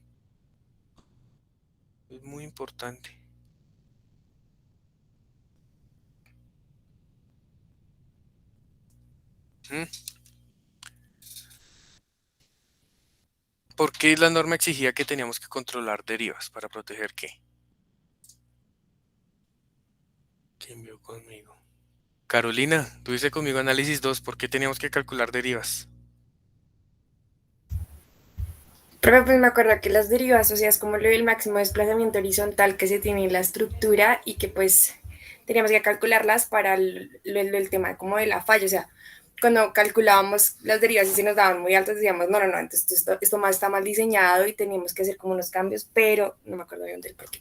Es muy importante. ¿Mm? ¿Por qué la norma exigía que teníamos que controlar derivas para proteger qué? ¿Quién vio conmigo? Carolina, tuviste conmigo análisis 2. ¿Por qué teníamos que calcular derivas? Pero pues me acuerdo que las derivas, o sea, es como lo del máximo desplazamiento horizontal que se tiene en la estructura y que pues teníamos que calcularlas para el tema como de la falla, o sea, cuando calculábamos las derivas y se nos daban muy altas, decíamos, no, entonces esto más está mal diseñado y teníamos que hacer como unos cambios, pero no me acuerdo bien del por qué.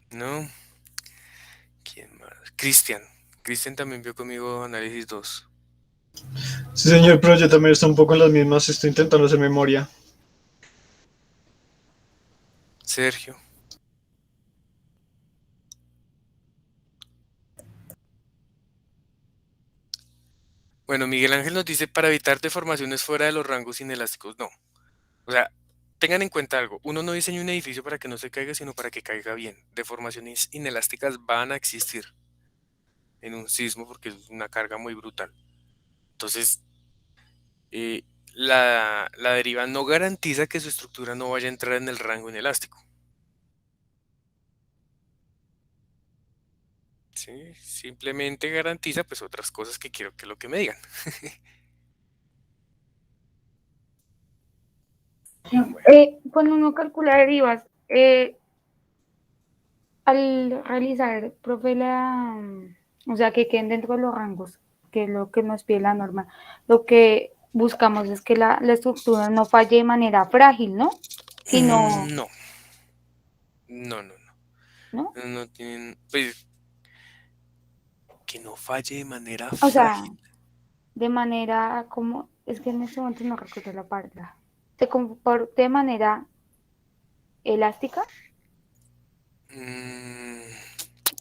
No. ¿Quién más? Cristian. Cristian también vio conmigo análisis 2. Sí, señor, pero yo también estoy un poco en las mismas, estoy intentando hacer memoria. Sergio. Bueno, Miguel Ángel nos dice para evitar deformaciones fuera de los rangos inelásticos. No. O sea, tengan en cuenta algo. Uno no diseña un edificio para que no se caiga, sino para que caiga bien. Deformaciones inelásticas van a existir en un sismo porque es una carga muy brutal. Entonces, eh, la deriva no garantiza que su estructura no vaya a entrar en el rango inelástico. ¿Sí? Simplemente garantiza pues otras cosas que quiero que lo que me digan. Bueno, Cuando uno calcula derivas, al realizar, profe, o sea, que queden dentro de los rangos, que es lo que nos pide la norma, lo que buscamos es que la estructura no falle de manera frágil, ¿no? Sino, no, no, no, no. ¿no? No tienen, pues, que no falle de manera O sea, frágil. de manera como, es que en este momento no recuerdo la palabra, se comporte de manera elástica, Mm,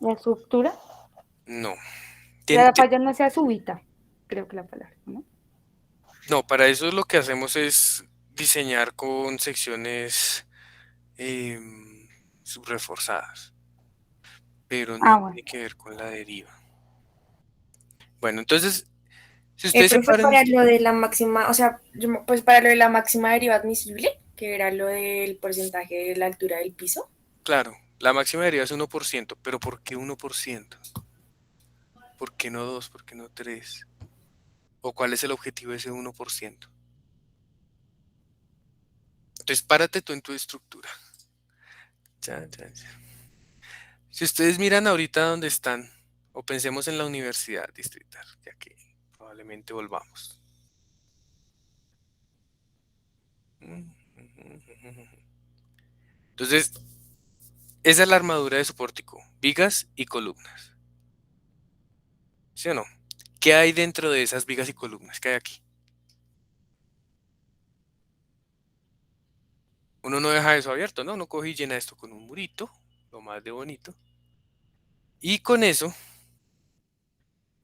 la estructura, no. la falla no sea súbita, creo que la palabra, ¿no? No, para eso lo que hacemos es diseñar con secciones subreforzadas, pero no Ah, bueno. tiene que ver con la deriva. Bueno, entonces, si ustedes Profe, separan para esto, lo de la máxima, o sea, pues para lo de la máxima deriva admisible, que era lo del porcentaje de la altura del piso. claro, la máxima deriva es 1%, pero ¿por qué 1%? ¿Por qué no 2? ¿Por qué no 3? ¿O cuál es el objetivo de ese 1%? Entonces, párate tú en tu estructura. Ya, ya, ya. Si ustedes miran ahorita dónde están, o pensemos en la universidad distrital, ya que probablemente volvamos. Entonces, esa es la armadura de su pórtico, vigas y columnas. ¿Sí o no? ¿Qué hay dentro de esas vigas y columnas? ¿Qué hay aquí? Uno no deja eso abierto, ¿no? Uno coge y llena esto con un murito, lo más de bonito. Y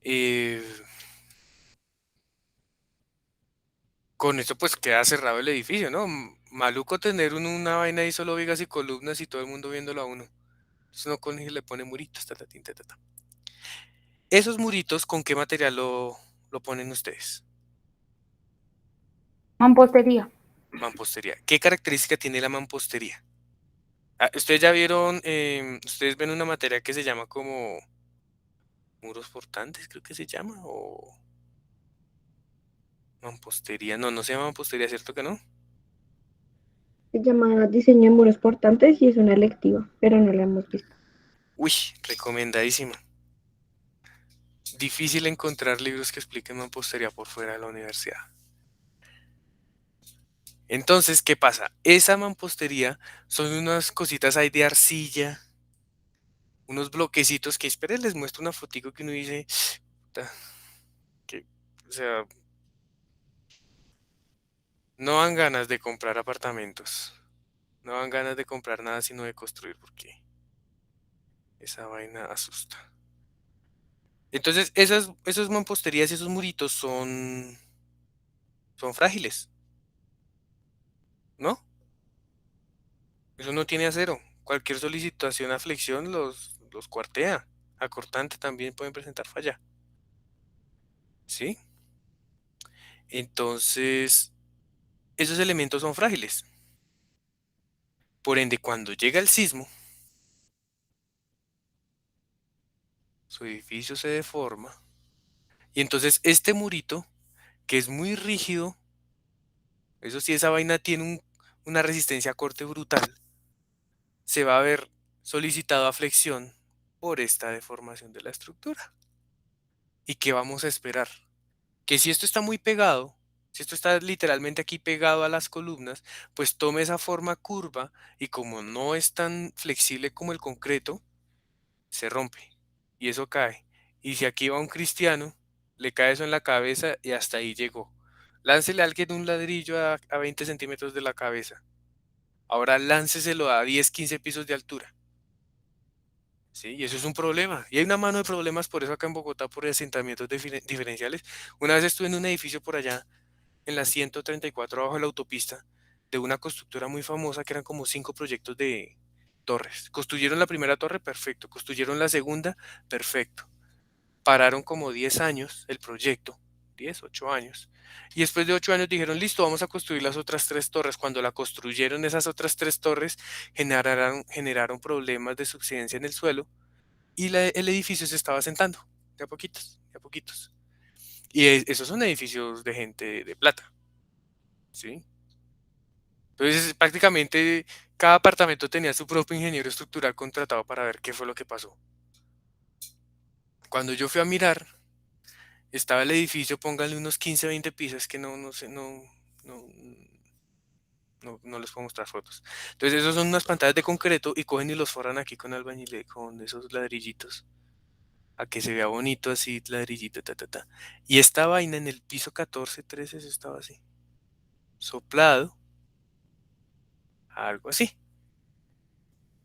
eh, con eso pues queda cerrado el edificio, ¿no? Maluco tener una vaina ahí solo vigas y columnas y todo el mundo viéndolo a uno. Entonces uno con y le pone muritos, ta, ta, tin, ta, ta, ta. Esos muritos, ¿con qué material lo ponen ustedes? Mampostería. Mampostería. ¿Qué característica tiene la mampostería? Ah, ustedes ya vieron, ustedes ven una materia que se llama como muros portantes, creo que se llama, o mampostería. No, no se llama mampostería, ¿cierto que no? Se llama diseño de muros portantes y es una electiva, pero no la hemos visto. Uy, recomendadísima. Difícil encontrar libros que expliquen mampostería por fuera de la universidad. Entonces, ¿qué pasa? Esa mampostería son unas cositas ahí de arcilla, unos bloquecitos que, esperen, les muestro una fotico que uno dice, "Ta, que, o sea, no dan ganas de comprar apartamentos, no dan ganas de comprar nada sino de construir porque esa vaina asusta. Entonces, esas mamposterías y esos muritos son frágiles, ¿no? Eso no tiene acero. Cualquier solicitación a flexión los cuartea. A cortante también pueden presentar falla. ¿Sí? Entonces, esos elementos son frágiles. Por ende, cuando llega el sismo, su edificio se deforma. Y entonces este murito, que es muy rígido, eso sí, esa vaina tiene una resistencia a corte brutal, se va a ver solicitado a flexión por esta deformación de la estructura. ¿Y qué vamos a esperar? Que si esto está muy pegado, si esto está literalmente aquí pegado a las columnas, pues tome esa forma curva y como no es tan flexible como el concreto, se rompe y eso cae. Y si aquí va un cristiano, le cae eso en la cabeza y hasta ahí llegó. Láncele a alguien un ladrillo a 20 centímetros de la cabeza. Ahora lánceselo a 10, 15 pisos de altura. Sí, y eso es un problema. Y hay una mano de problemas por eso acá en Bogotá, por asentamientos diferenciales. Una vez estuve en un edificio por allá, en la 134 abajo de la autopista, de una constructora muy famosa que eran como 5 proyectos de torres. Construyeron la primera torre, perfecto. Construyeron la segunda, perfecto. Pararon como 10 años el proyecto, 10, 8 años. Y después de 8 años dijeron, listo, vamos a construir las otras 3 torres. Cuando la construyeron, esas otras 3 torres generaron problemas de subsidencia en el suelo y el edificio se estaba asentando, de a poquitos, de a poquitos. Y esos son edificios de gente de plata, ¿sí? Entonces, prácticamente cada apartamento tenía su propio ingeniero estructural contratado para ver qué fue lo que pasó. Cuando yo fui a mirar, estaba el edificio, pónganle unos 15, 20 pisos, que no sé, no, no les puedo mostrar fotos. Entonces, esos son unas pantallas de concreto y cogen y los forran aquí con albañil, con esos ladrillitos, a que se vea bonito así, ladrillito, ta, ta, ta. Y esta vaina en el piso 14, 13, eso estaba así, soplado, algo así.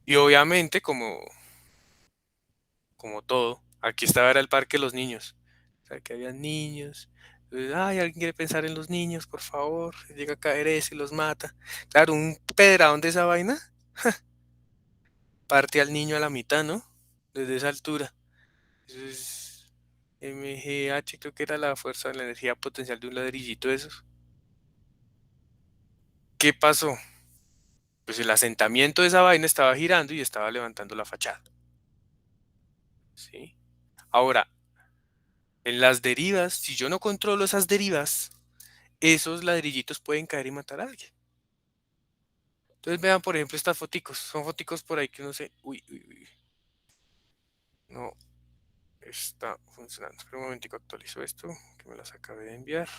Y obviamente, como todo, aquí estaba era el parque de los niños. O sea, que había niños. Entonces, ay, alguien quiere pensar en los niños, por favor. Llega a caer ese y los mata. Claro, un pedradón de esa vaina parte al niño a la mitad, ¿no? Desde esa altura. Eso es MGH, creo que era la fuerza de la energía potencial de un ladrillito de esos. ¿Qué pasó? Pues el asentamiento de esa vaina estaba girando y estaba levantando la fachada. ¿Sí? Ahora, en las derivas, si yo no controlo esas derivas, esos ladrillitos pueden caer y matar a alguien. Entonces vean, por ejemplo, estas foticos. Son foticos por ahí que uno se... Uy, uy, uy. No está funcionando. Espera un momentico, actualizo esto, que me las acabé de enviar.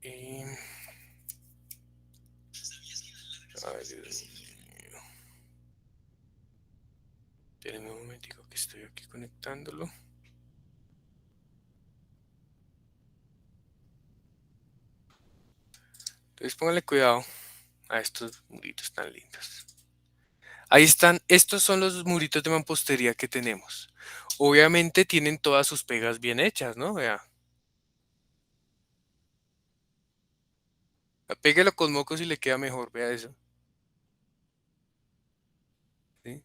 Y... Ay, Dios mío. Espérenme un momentico que estoy aquí conectándolo. Entonces pónganle cuidado a estos muritos tan lindos. Ahí están, estos son los muritos de mampostería que tenemos. Obviamente tienen todas sus pegas bien hechas, ¿no? Vea. Péguelo con mocos y le queda mejor, vea eso. ¿Sí?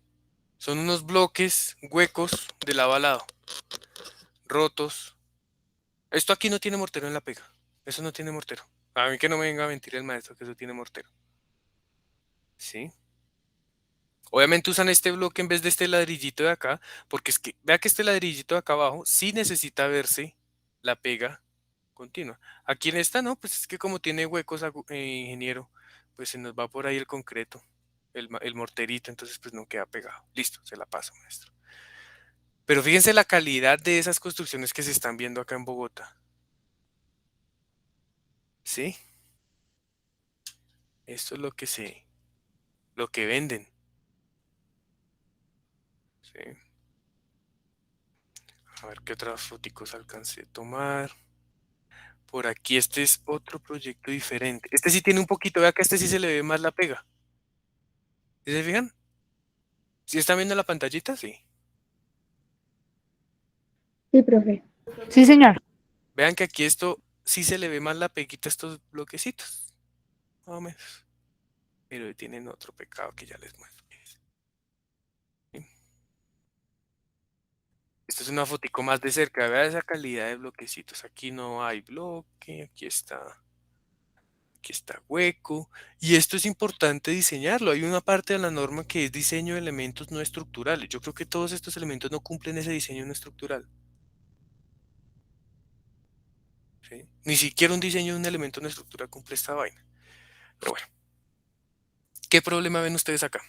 Son unos bloques huecos de lado a lado, rotos. Esto aquí no tiene mortero en la pega. Eso no tiene mortero. A mí que no me venga a mentir el maestro que eso tiene mortero. ¿Sí? Obviamente usan este bloque en vez de este ladrillito de acá, porque es que vea que este ladrillito de acá abajo sí necesita verse la pega continua. Aquí en esta no, pues es que como tiene huecos, ingeniero, pues se nos va por ahí el concreto, el morterito, entonces pues no queda pegado. Listo, se la paso, maestro. Pero fíjense la calidad de esas construcciones que se están viendo acá en Bogotá. ¿Sí? Esto es lo que venden. ¿Sí? A ver qué otras foticos alcancé a tomar. Por aquí este es otro proyecto diferente. Este sí tiene un poquito, vea que a este sí se le ve más la pega. ¿Sí se fijan? ¿Sí están viendo la pantallita? Sí. Sí, profe. Sí, señor. Vean que aquí esto sí se le ve más la peguita a estos bloquecitos. Más o menos. Pero tienen otro pecado que ya les muestro. ¿Sí? Esta es una fotico más de cerca. Vea esa calidad de bloquecitos. Aquí no hay bloque. Aquí está hueco. Y esto es importante diseñarlo. Hay una parte de la norma que es diseño de elementos no estructurales. Yo creo que todos estos elementos no cumplen ese diseño no estructural. ¿Sí? Ni siquiera un diseño de un elemento no estructural cumple esta vaina. Pero bueno, ¿qué problema ven ustedes acá?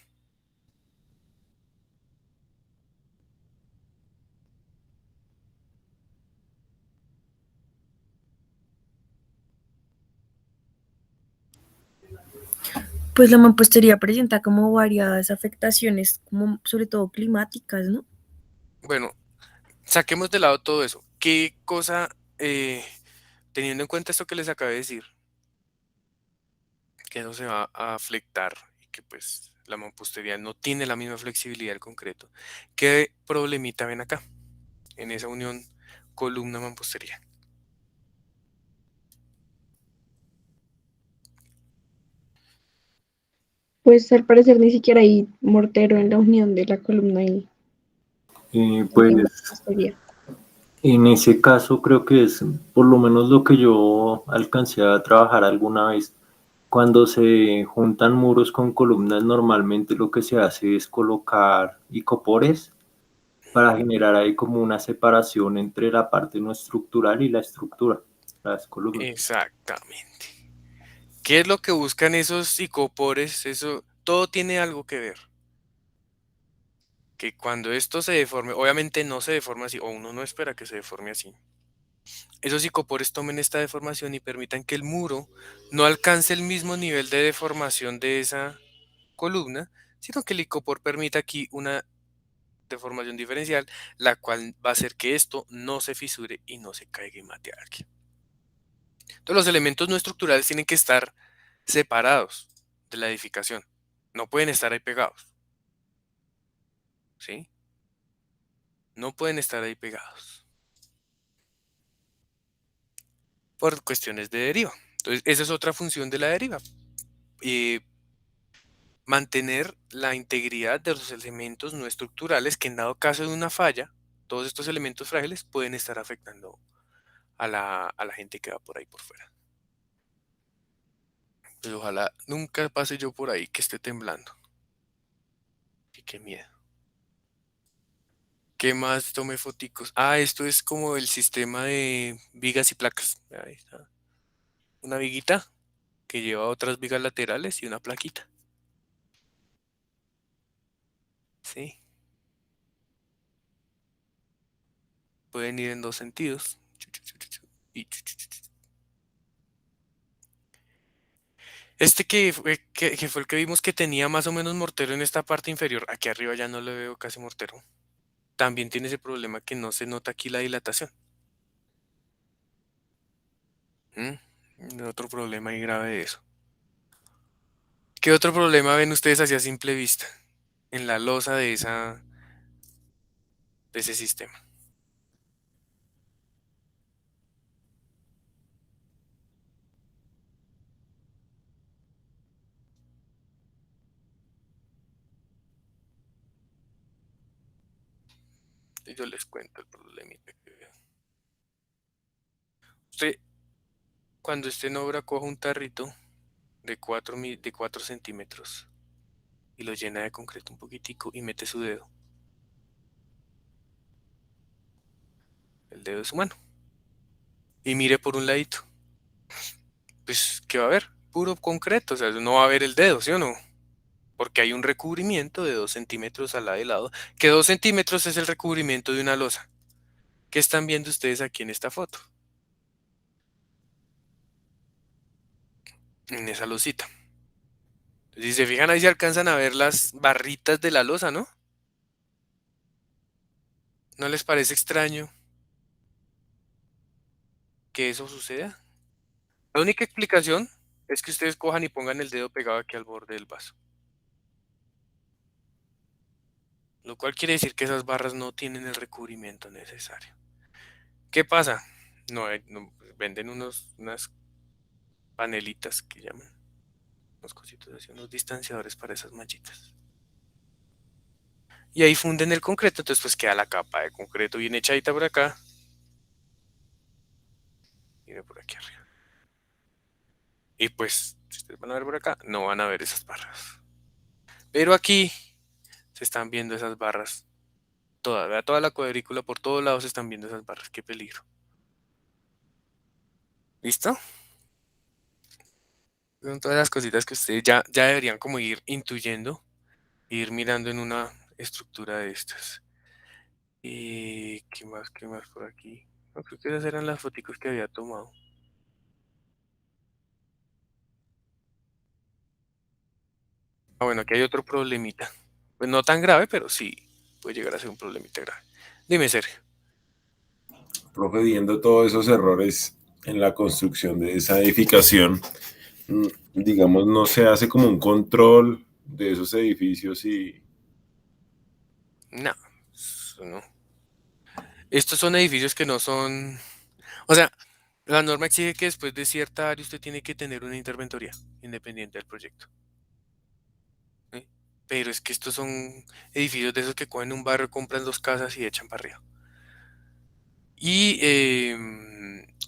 Pues la mampostería presenta como variadas afectaciones, como sobre todo climáticas, ¿no? Bueno, saquemos de lado todo eso. ¿Qué cosa, teniendo en cuenta esto que les acabé de decir, que eso se va a afectar y que pues la mampostería no tiene la misma flexibilidad del concreto? ¿Qué problemita ven acá en esa unión columna-mampostería? Pues al parecer ni siquiera hay mortero en la unión de la columna y Pues la mampostería. en ese caso creo que es por lo menos lo que yo alcancé a trabajar alguna vez. Cuando se juntan muros con columnas, normalmente lo que se hace es colocar icopores para generar ahí como una separación entre la parte no estructural y la estructura, las columnas. Exactamente. ¿Qué es lo que buscan esos psicopores? Eso, todo tiene algo que ver. Que cuando esto se deforme, obviamente no se deforma así, o uno no espera que se deforme así. Esos psicopores tomen esta deformación y permitan que el muro no alcance el mismo nivel de deformación de esa columna, sino que el icopor permita aquí una deformación diferencial, la cual va a hacer que esto no se fisure y no se caiga y mate a alguien. Entonces los elementos no estructurales tienen que estar separados de la edificación. No pueden estar ahí pegados. ¿Sí? No pueden estar ahí pegados. Por cuestiones de deriva. Entonces, esa es otra función de la deriva. eh, Mantener la integridad de los elementos no estructurales que en dado caso de una falla, todos estos elementos frágiles pueden estar afectando a la gente que va por ahí por fuera. Pues ojalá nunca pase yo por ahí que esté temblando. Y qué miedo. ¿Qué más tomé foticos? Ah, esto es como el sistema de vigas y placas. Ahí está. Una viguita que lleva otras vigas laterales y una plaquita. Sí, pueden ir en dos sentidos. Y este que fue el que vimos que tenía más o menos mortero en esta parte inferior. Aquí arriba ya no le veo casi mortero. También tiene ese problema que no se nota aquí la dilatación. Otro problema ahí grave de eso. ¿Qué otro problema ven ustedes así a simple vista en la losa de ese sistema? Y yo les cuento el problemita que veo. Usted, cuando esté en obra, coja un tarrito de 4 centímetros y lo llena de concreto un poquitico y mete su dedo, el dedo de su mano, y mire por un ladito. Pues, ¿qué va a haber? Puro concreto, o sea, no va a haber el dedo, ¿sí o no? Porque hay un recubrimiento de 2 centímetros al lado y lado, que 2 centímetros es el recubrimiento de una losa. ¿Qué están viendo ustedes aquí en esta foto? En esa losita. Si se fijan ahí se alcanzan a ver las barritas de la losa, ¿no? ¿No les parece extraño que eso suceda? La única explicación es que ustedes cojan y pongan el dedo pegado aquí al borde del vaso. Lo cual quiere decir que esas barras no tienen el recubrimiento necesario. ¿Qué pasa? No, venden unas panelitas que llaman, unos cositos así, unos distanciadores para esas mallitas. Y ahí funden el concreto, entonces pues queda la capa de concreto bien echadita por acá. Y de por aquí arriba. Y pues, si ustedes van a ver por acá, no van a ver esas barras. Pero aquí se están viendo esas barras. Vea toda la cuadrícula, por todos lados se están viendo esas barras. Qué peligro. ¿Listo? Son todas las cositas que ustedes ya deberían como ir intuyendo, ir mirando en una estructura de estas. Y qué más por aquí? No, creo que esas eran las fotos que había tomado. bueno, aquí hay otro problemita. Pues no tan grave, pero sí puede llegar a ser un problemita grave. Dime, Sergio. Profe, viendo todos esos errores en la construcción de esa edificación, digamos, no se hace como un control de esos edificios y No, eso no. Estos son edificios que no son... O sea, la norma exige que después de cierta área usted tiene que tener una interventoría independiente del proyecto. ¿Sí? Pero es que estos son edificios de esos que cogen un barrio, compran dos casas y echan para arriba. Y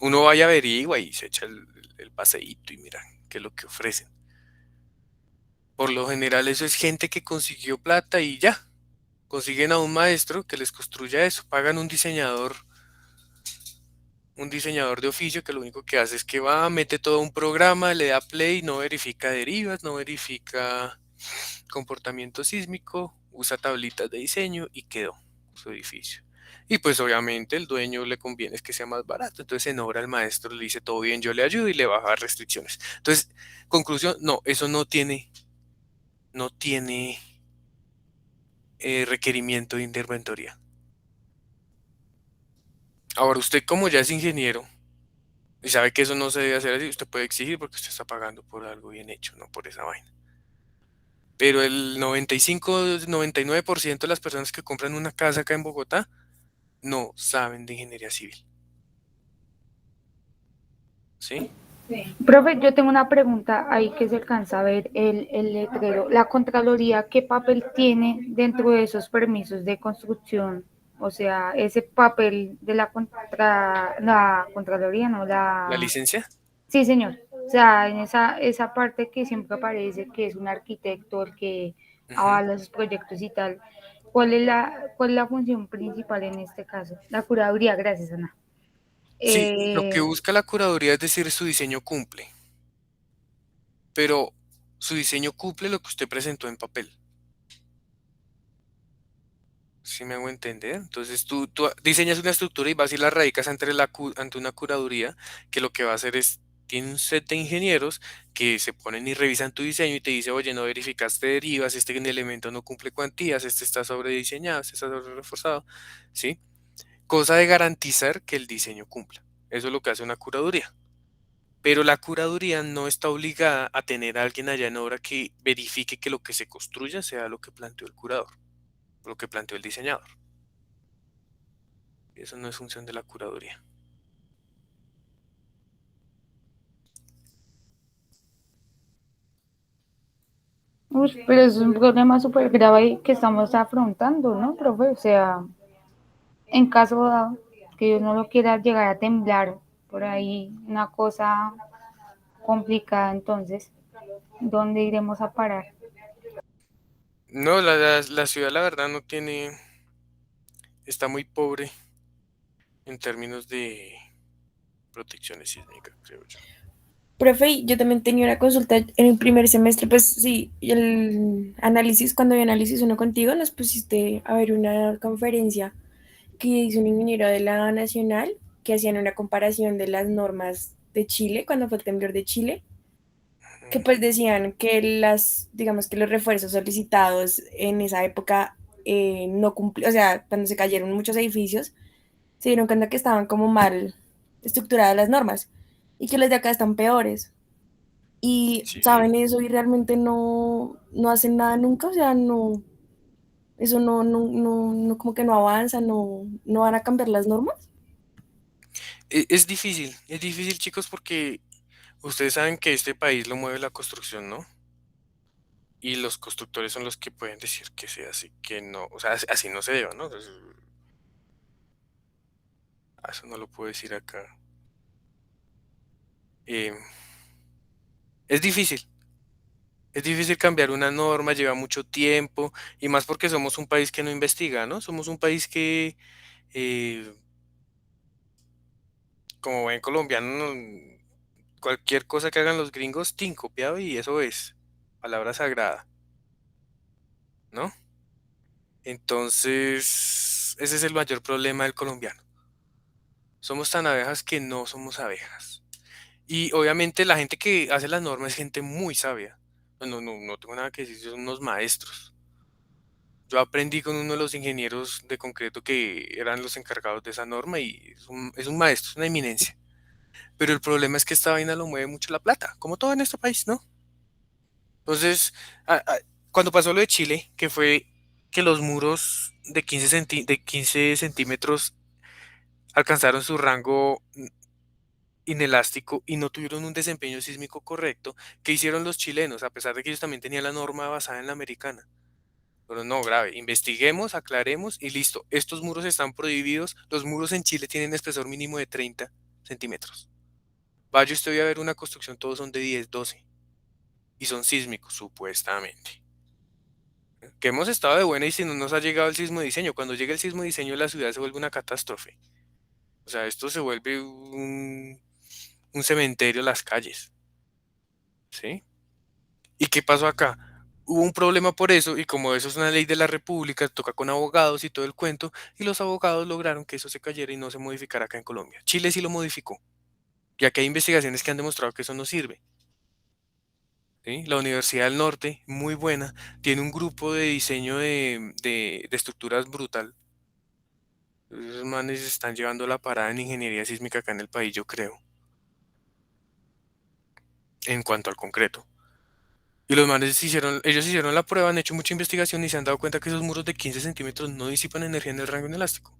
uno vaya a averigua y se echa el paseíto y mira qué es lo que ofrecen. Por lo general eso es gente que consiguió plata y ya. Consiguen a un maestro que les construya eso. Pagan un diseñador de oficio que lo único que hace es que va, mete todo un programa, le da play, no verifica derivas, no verifica comportamiento sísmico, usa tablitas de diseño y quedó su edificio. Y pues obviamente el dueño le conviene es que sea más barato. Entonces en obra el maestro le dice todo bien, yo le ayudo y le baja restricciones. Entonces, conclusión, no, eso no tiene requerimiento de interventoría. Ahora usted como ya es ingeniero y sabe que eso no se debe hacer así, usted puede exigir porque usted está pagando por algo bien hecho, no por esa vaina. Pero el 95-99% de las personas que compran una casa acá en Bogotá no saben de ingeniería civil. ¿Sí? Profe, yo tengo una pregunta ahí que se alcanza a ver el letrero. ¿La Contraloría qué papel tiene dentro de esos permisos de construcción? O sea, ese papel de la Contraloría, ¿no? ¿La licencia? Sí, señor. O sea, en esa parte que siempre aparece que es un arquitecto el que Ujú. avala esos proyectos y tal. ¿Cuál es la función principal en este caso? La curaduría, gracias, Ana. Sí, lo que Eh, busca la curaduría es decir su diseño cumple, pero su diseño cumple lo que usted presentó en papel. ¿Sí me hago entender? Entonces tú diseñas una estructura y vas y la radicas ante una curaduría que lo que va a hacer es, tiene un set de ingenieros que se ponen y revisan tu diseño y te dice, oye, no verificaste derivas, este elemento no cumple cuantías, este está sobrediseñado, este está sobre reforzado, ¿sí? Cosa de garantizar que el diseño cumpla. Eso es lo que hace una curaduría. Pero la curaduría no está obligada a tener a alguien allá en obra que verifique que lo que se construya sea lo que planteó el curador, lo que planteó el diseñador. Eso no es función de la curaduría. pero es un problema súper grave que estamos afrontando, ¿no, profe? O sea, en caso dado que Dios no lo quiera llegar a temblar por ahí una cosa complicada, entonces, ¿dónde iremos a parar? No, la ciudad la verdad no tiene, está muy pobre en términos de protecciones sísmicas, creo yo. Profe, yo también tenía una consulta en el primer semestre, pues sí, el análisis, cuando había análisis uno contigo, nos pusiste a ver una conferencia que hizo un ingeniero de la Nacional que hacían una comparación de las normas de Chile, cuando fue el temblor de Chile, que pues decían que digamos que los refuerzos solicitados en esa época no cumplían, o sea, cuando se cayeron muchos edificios, se dieron cuenta que estaban como mal estructuradas las normas y que las de acá están peores. Y Sí. saben eso y realmente no hacen nada nunca, o sea, no, eso no como que no avanza, no van a cambiar las normas. Es difícil chicos porque ustedes saben que este país lo mueve la construcción, ¿no? Y los constructores son los que pueden decir que se hace, que no, o sea, así no se debe, ¿no? Entonces, eso no lo puedo decir acá. Eh, es difícil, es difícil cambiar una norma, lleva mucho tiempo, y más porque somos un país que no investiga, ¿no? Somos un país que, eh, como buen colombiano, cualquier cosa que hagan los gringos, tin, copiado y eso es palabra sagrada, ¿no? Entonces, ese es el mayor problema del colombiano. Somos tan abejas que no somos abejas. Y obviamente la gente que hace las normas es gente muy sabia, No tengo nada que decir, son unos maestros. Yo aprendí con uno de los ingenieros de concreto que eran los encargados de esa norma y es un maestro, es una eminencia. Pero el problema es que esta vaina lo mueve mucho la plata, como todo en este país, ¿no? Entonces, cuando pasó lo de Chile, que fue que los muros de 15 centímetros alcanzaron su rango inelástico y no tuvieron un desempeño sísmico correcto, ¿qué hicieron los chilenos? A pesar de que ellos también tenían la norma basada en la americana. Pero no, grave, investiguemos, aclaremos y listo. Estos muros están prohibidos. Los muros en Chile tienen espesor mínimo de 30 centímetros. Vaya usted voy a ver una construcción, todos son de 10, 12 y son sísmicos, supuestamente. Que hemos estado de buena y si no nos ha llegado el sismo de diseño. Cuando llega el sismo de diseño, la ciudad se vuelve una catástrofe. O sea, esto se vuelve un cementerio las calles. ¿Sí? ¿Y qué pasó acá? Hubo un problema por eso y como eso es una ley de la República, toca con abogados y todo el cuento, y los abogados lograron que eso se cayera y no se modificara acá en Colombia. Chile sí lo modificó, ya que hay investigaciones que han demostrado que eso no sirve. ¿Sí? La Universidad del Norte, muy buena, tiene un grupo de diseño de estructuras brutal. Esos manes están llevando la parada en ingeniería sísmica acá en el país, yo creo, en cuanto al concreto. Y los manes ellos hicieron la prueba, han hecho mucha investigación y se han dado cuenta que esos muros de 15 centímetros no disipan energía en el rango inelástico.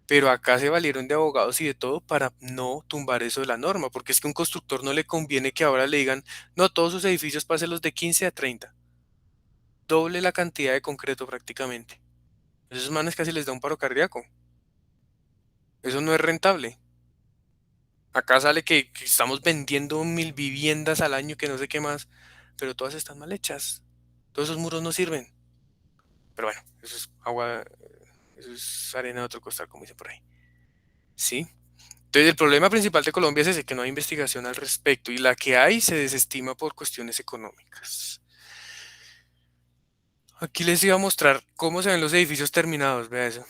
Pero acá se valieron de abogados y de todo para no tumbar eso de la norma, porque es que a un constructor no le conviene que ahora le digan, no, todos sus edificios pasen los de 15 a 30, doble la cantidad de concreto prácticamente. Esos manes casi les da un paro cardíaco. Eso no es rentable. Acá sale que estamos vendiendo 1000 viviendas al año, que no sé qué más, pero todas están mal hechas. Todos esos muros no sirven. Pero bueno, eso es agua, eso es arena de otro costal, como dicen por ahí. ¿Sí? Entonces, el problema principal de Colombia es ese, que no hay investigación al respecto y la que hay se desestima por cuestiones económicas. Aquí les iba a mostrar cómo se ven los edificios terminados, vea eso.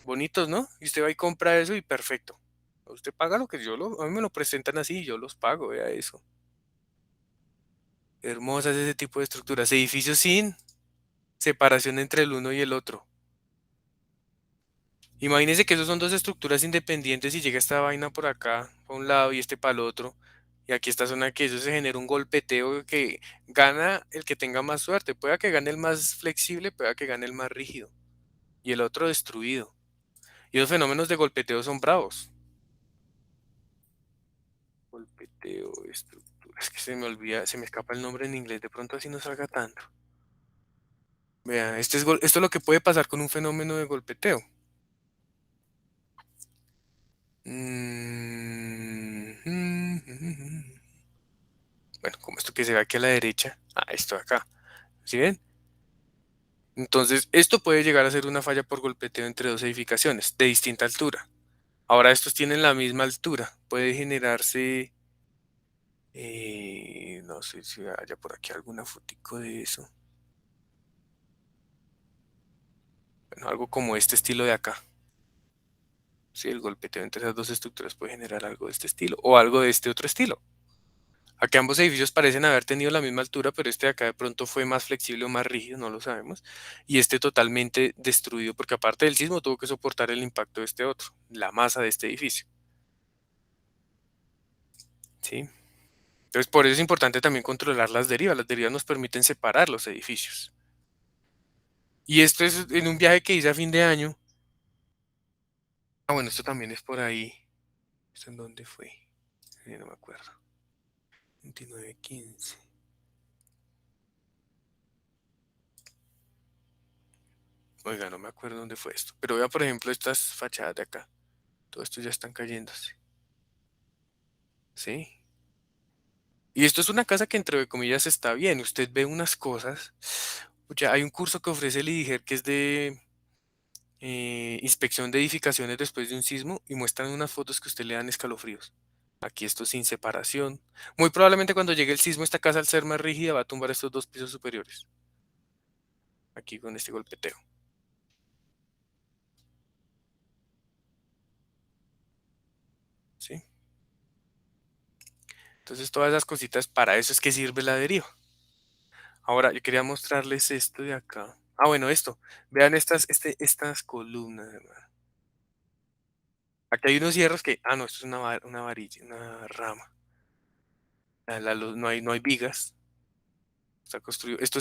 Bonitos, ¿no? Y usted va y compra eso y perfecto. Usted paga lo que a mí me lo presentan así y yo los pago, vea eso. Hermosas ese tipo de estructuras. Edificios sin separación entre el uno y el otro. Imagínense que esos son dos estructuras independientes y llega esta vaina por acá, para un lado y este para el otro. Y aquí esta zona que eso se genera un golpeteo que gana el que tenga más suerte. Pueda que gane el más flexible, pueda que gane el más rígido. Y el otro destruido. Y los fenómenos de golpeteo son bravos. Golpeteo, estructura. Es que se me olvida, se me escapa el nombre en inglés. De pronto así no salga tanto. Vean, esto es lo que puede pasar con un fenómeno de golpeteo. Bueno, como esto que se ve aquí a la derecha. Esto de acá. ¿Sí ven? Entonces, esto puede llegar a ser una falla por golpeteo entre dos edificaciones de distinta altura. Ahora estos tienen la misma altura. Puede generarse, no sé si haya por aquí alguna fotico de eso. Bueno, algo como este estilo de acá. Sí, el golpeteo entre esas dos estructuras puede generar algo de este estilo o algo de este otro estilo. Aquí ambos edificios parecen haber tenido la misma altura, pero este de acá de pronto fue más flexible o más rígido, no lo sabemos. Y este totalmente destruido, porque aparte del sismo tuvo que soportar el impacto de este otro, la masa de este edificio. ¿Sí? Entonces, por eso es importante también controlar las derivas. Las derivas nos permiten separar los edificios. Y esto es en un viaje que hice a fin de año. Bueno, esto también es por ahí. ¿Esto en dónde fue? No me acuerdo. 29-15. Oiga, no me acuerdo dónde fue esto. Pero vea, por ejemplo, estas fachadas de acá. Todo esto ya están cayéndose. ¿Sí? Y esto es una casa que entre comillas está bien. Usted ve unas cosas. Ya hay un curso que ofrece el IDIGER que es de inspección de edificaciones después de un sismo y muestran unas fotos que a usted le dan escalofríos. Aquí esto sin separación. Muy probablemente cuando llegue el sismo esta casa al ser más rígida va a tumbar estos dos pisos superiores. Aquí con este golpeteo. ¿Sí? Entonces todas esas cositas, para eso es que sirve la deriva. Ahora, yo quería mostrarles esto de acá. Ah, bueno, esto. Vean estas columnas, hermano. Aquí hay unos hierros que, no, esto es una varilla, una rama. No hay vigas. Está construido. Esto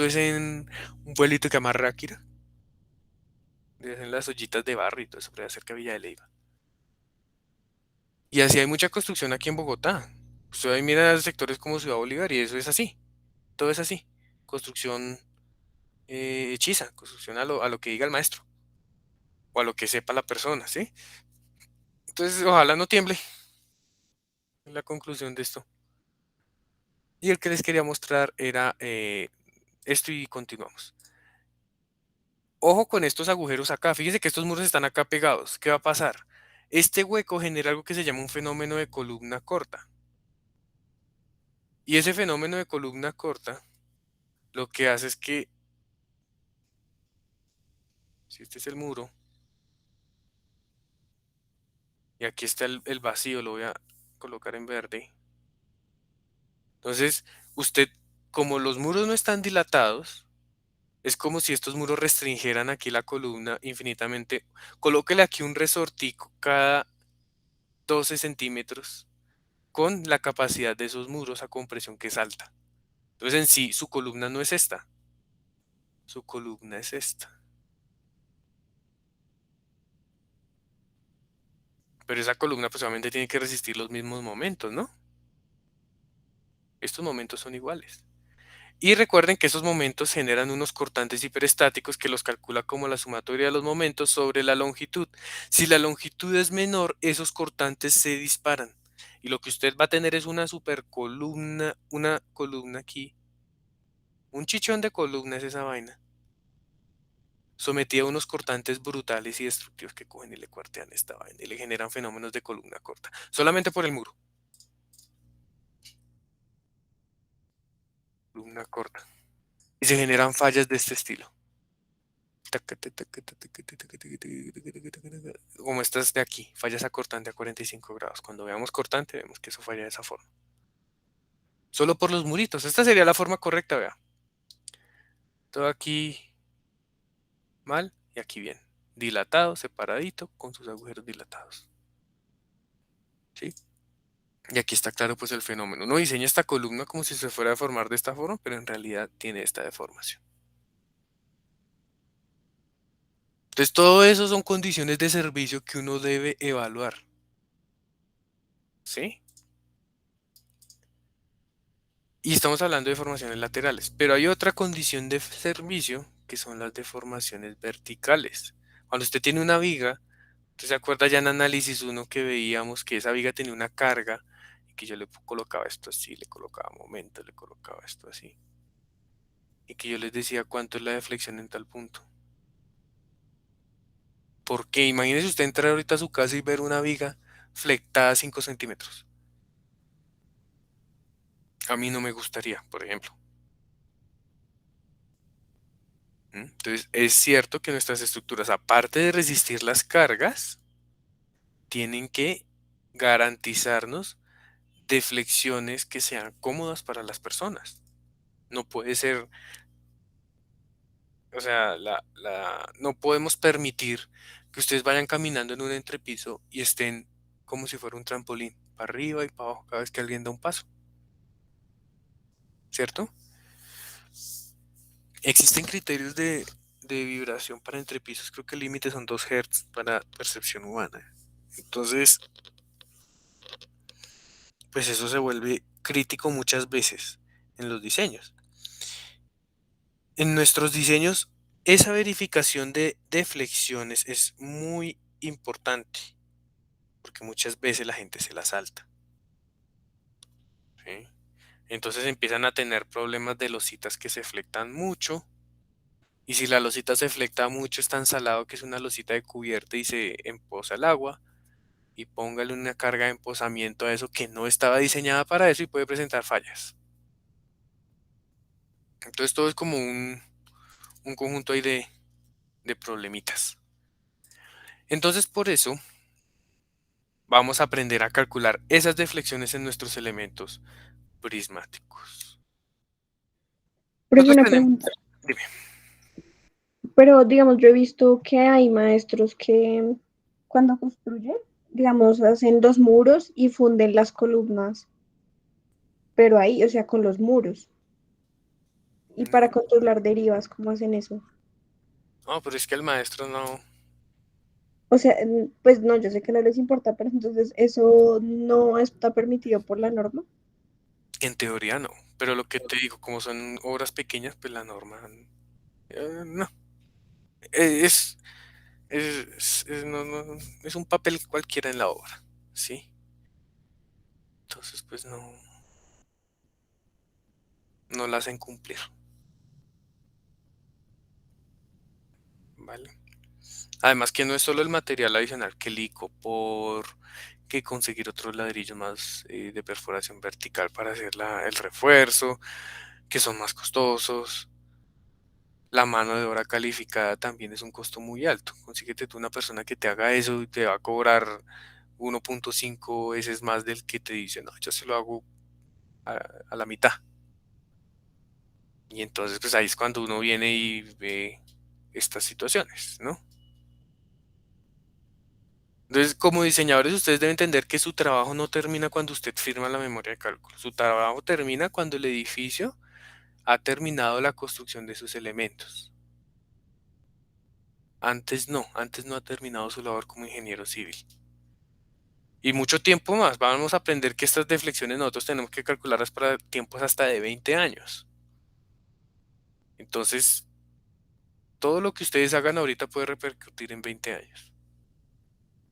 es en un pueblito que se llama Ráquira. En las ollitas de barro y todo eso, por ahí cerca de Villa de Leyva. Y así hay mucha construcción aquí en Bogotá. Usted ahí mira sectores como Ciudad Bolívar y eso es así. Todo es así. Construcción hechiza, construcción a lo que diga el maestro o a lo que sepa la persona, ¿sí? Entonces, ojalá no tiemble. Es la conclusión de esto. Y el que les quería mostrar era esto y continuamos. Ojo con estos agujeros acá. Fíjense que estos muros están acá pegados. ¿Qué va a pasar? Este hueco genera algo que se llama un fenómeno de columna corta. Y ese fenómeno de columna corta lo que hace es que, si este es el muro, y aquí está el vacío, lo voy a colocar en verde. Entonces, usted, como los muros no están dilatados, es como si estos muros restringieran aquí la columna infinitamente. Colóquele aquí un resortico cada 12 centímetros con la capacidad de esos muros a compresión que es alta. Entonces, en sí, su columna no es esta. Su columna es esta. Pero esa columna pues obviamente tiene que resistir los mismos momentos, ¿no? Estos momentos son iguales. Y recuerden que esos momentos generan unos cortantes hiperestáticos que los calcula como la sumatoria de los momentos sobre la longitud. Si la longitud es menor, esos cortantes se disparan. Y lo que usted va a tener es una supercolumna, una columna aquí. Un chichón de columna es esa vaina. Sometida a unos cortantes brutales y destructivos que cogen y le cuartean esta vaina y le generan fenómenos de columna corta. Solamente por el muro. Columna corta. Y se generan fallas de este estilo. Como estas de aquí, fallas a cortante a 45 grados. Cuando veamos cortante, vemos que eso falla de esa forma. Solo por los muritos. Esta sería la forma correcta, vea. Todo aquí mal y aquí bien. Dilatado, separadito, con sus agujeros dilatados. ¿Sí? Y aquí está claro pues el fenómeno. Uno diseña esta columna como si se fuera a formar de esta forma, pero en realidad tiene esta deformación. Entonces todo eso son condiciones de servicio que uno debe evaluar. ¿Sí? Y estamos hablando de deformaciones laterales, pero hay otra condición de servicio que son las deformaciones verticales. Cuando usted tiene una viga, ¿usted se acuerda ya en análisis 1 que veíamos que esa viga tenía una carga y que yo le colocaba esto así, le colocaba momento, le colocaba esto así? Y que yo les decía cuánto es la deflexión en tal punto. Porque imagínese usted entrar ahorita a su casa y ver una viga flectada 5 centímetros. A mí no me gustaría, por ejemplo. Entonces, es cierto que nuestras estructuras, aparte de resistir las cargas, tienen que garantizarnos deflexiones que sean cómodas para las personas. No puede ser, o sea, no podemos permitir que ustedes vayan caminando en un entrepiso y estén como si fuera un trampolín, para arriba y para abajo cada vez que alguien da un paso, ¿cierto? Existen criterios de vibración para entrepisos, creo que el límite son 2 Hz para percepción humana. Entonces, pues eso se vuelve crítico muchas veces en los diseños. En nuestros diseños, esa verificación de deflexiones es muy importante, porque muchas veces la gente se la salta, ¿sí? Entonces empiezan a tener problemas de lositas que se flectan mucho, y si la losita se flecta mucho es tan salado que es una losita de cubierta y se empoza el agua, y póngale una carga de empozamiento a eso que no estaba diseñada para eso y puede presentar fallas. Entonces todo es como un conjunto ahí de problemitas. Entonces por eso vamos a aprender a calcular esas deflexiones en nuestros elementos prismáticos. Profe, Nosotros una tenemos, pregunta. dime, Pero, digamos, yo he visto que hay maestros que cuando construyen, digamos, hacen los muros y funden las columnas, pero ahí, o sea, con los muros. Y para controlar derivas, ¿cómo hacen eso? no, pero es que el maestro no, O sea, pues no, yo sé que no les importa, pero entonces eso no está permitido por la norma. en teoría no, pero lo que te digo, como son obras pequeñas, pues la norma, no, es, es un papel cualquiera en la obra, ¿sí? Entonces, pues no la hacen cumplir, ¿vale? Además que no es solo el material adicional que el icopor, que conseguir otros ladrillos más de perforación vertical para hacer el refuerzo, que son más costosos. La mano de obra calificada también es un costo muy alto. Consíguete tú una persona que te haga eso y te va a cobrar 1.5 veces más del que te dice, no, yo se lo hago a, a la mitad. Y entonces, pues ahí es cuando uno viene y ve estas situaciones, ¿no? Entonces, como diseñadores, ustedes deben entender que su trabajo no termina cuando usted firma la memoria de cálculo. Su trabajo termina cuando el edificio ha terminado la construcción de sus elementos. Antes no ha terminado su labor como ingeniero civil. Y mucho tiempo más. Vamos a aprender que estas deflexiones nosotros tenemos que calcularlas para tiempos hasta de 20 años. Entonces, todo lo que ustedes hagan ahorita puede repercutir en 20 años.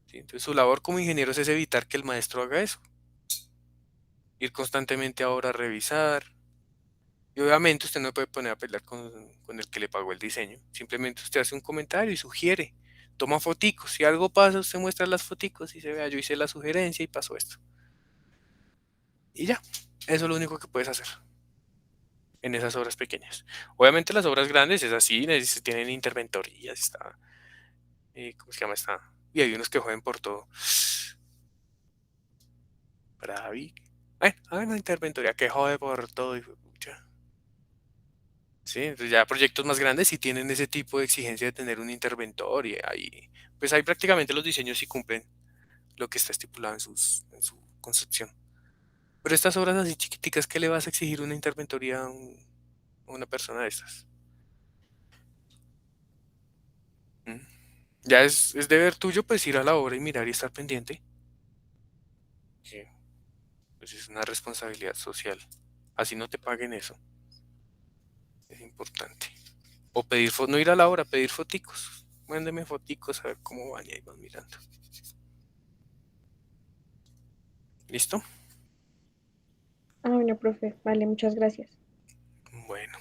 ¿Sí? Entonces, su labor como ingenieros es evitar que el maestro haga eso. Ir constantemente ahora a revisar. Y obviamente usted no puede poner a pelear con el que le pagó el diseño. Simplemente usted hace un comentario y sugiere. Toma foticos. Si algo pasa, usted muestra las foticos y se vea, yo hice la sugerencia y pasó esto. Y ya. Eso es lo único que puedes hacer en esas obras pequeñas. Obviamente las obras grandes es así, tienen interventorías, está, ¿cómo se llama? Está, y hay unos que juegan por todo. Bravi. Hay una interventoría que jode por todo. Pucha. Sí, entonces ya proyectos más grandes sí tienen ese tipo de exigencia de tener un interventor y ahí, pues ahí prácticamente los diseños sí cumplen lo que está estipulado en su concepción. Pero estas obras así chiquiticas, ¿qué le vas a exigir una interventoría a una persona de estas? ¿Mm? Ya es deber tuyo pues ir a la obra y mirar y estar pendiente. Que, pues es una responsabilidad social. Así no te paguen eso. Es importante. O pedir no ir a la obra, pedir foticos. Mándeme foticos a ver cómo van y ahí van mirando. ¿Listo? Ah, bueno, profe, vale, muchas gracias. Bueno.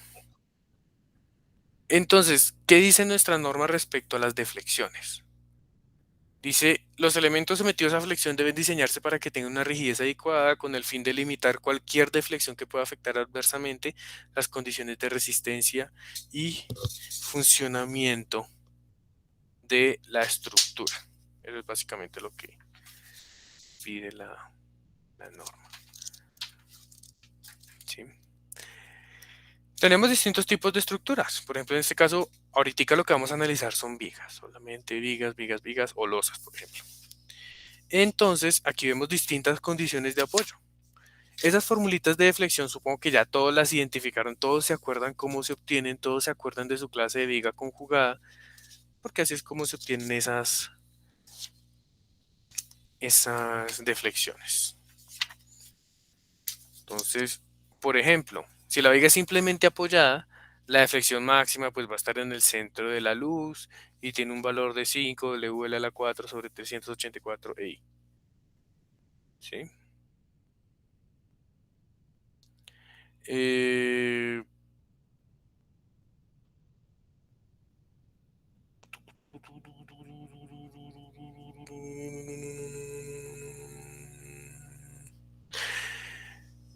Entonces, ¿qué dice nuestra norma respecto a las deflexiones? Dice, los elementos sometidos a flexión deben diseñarse para que tengan una rigidez adecuada con el fin de limitar cualquier deflexión que pueda afectar adversamente las condiciones de resistencia y funcionamiento de la estructura. Eso es básicamente lo que pide la norma. ¿Sí? Tenemos distintos tipos de estructuras. Por ejemplo, en este caso, ahorita lo que vamos a analizar son vigas. Solamente vigas o losas, por ejemplo. Entonces, aquí vemos distintas condiciones de apoyo. Esas formulitas de deflexión, supongo que ya todos las identificaron, todos se acuerdan cómo se obtienen, todos se acuerdan de su clase de viga conjugada, porque así es como se obtienen esas deflexiones. Entonces, por ejemplo, si la viga es simplemente apoyada, la deflexión máxima pues va a estar en el centro de la luz y tiene un valor de 5 WL a la 4 sobre 384 EI. ¿Sí? Eh,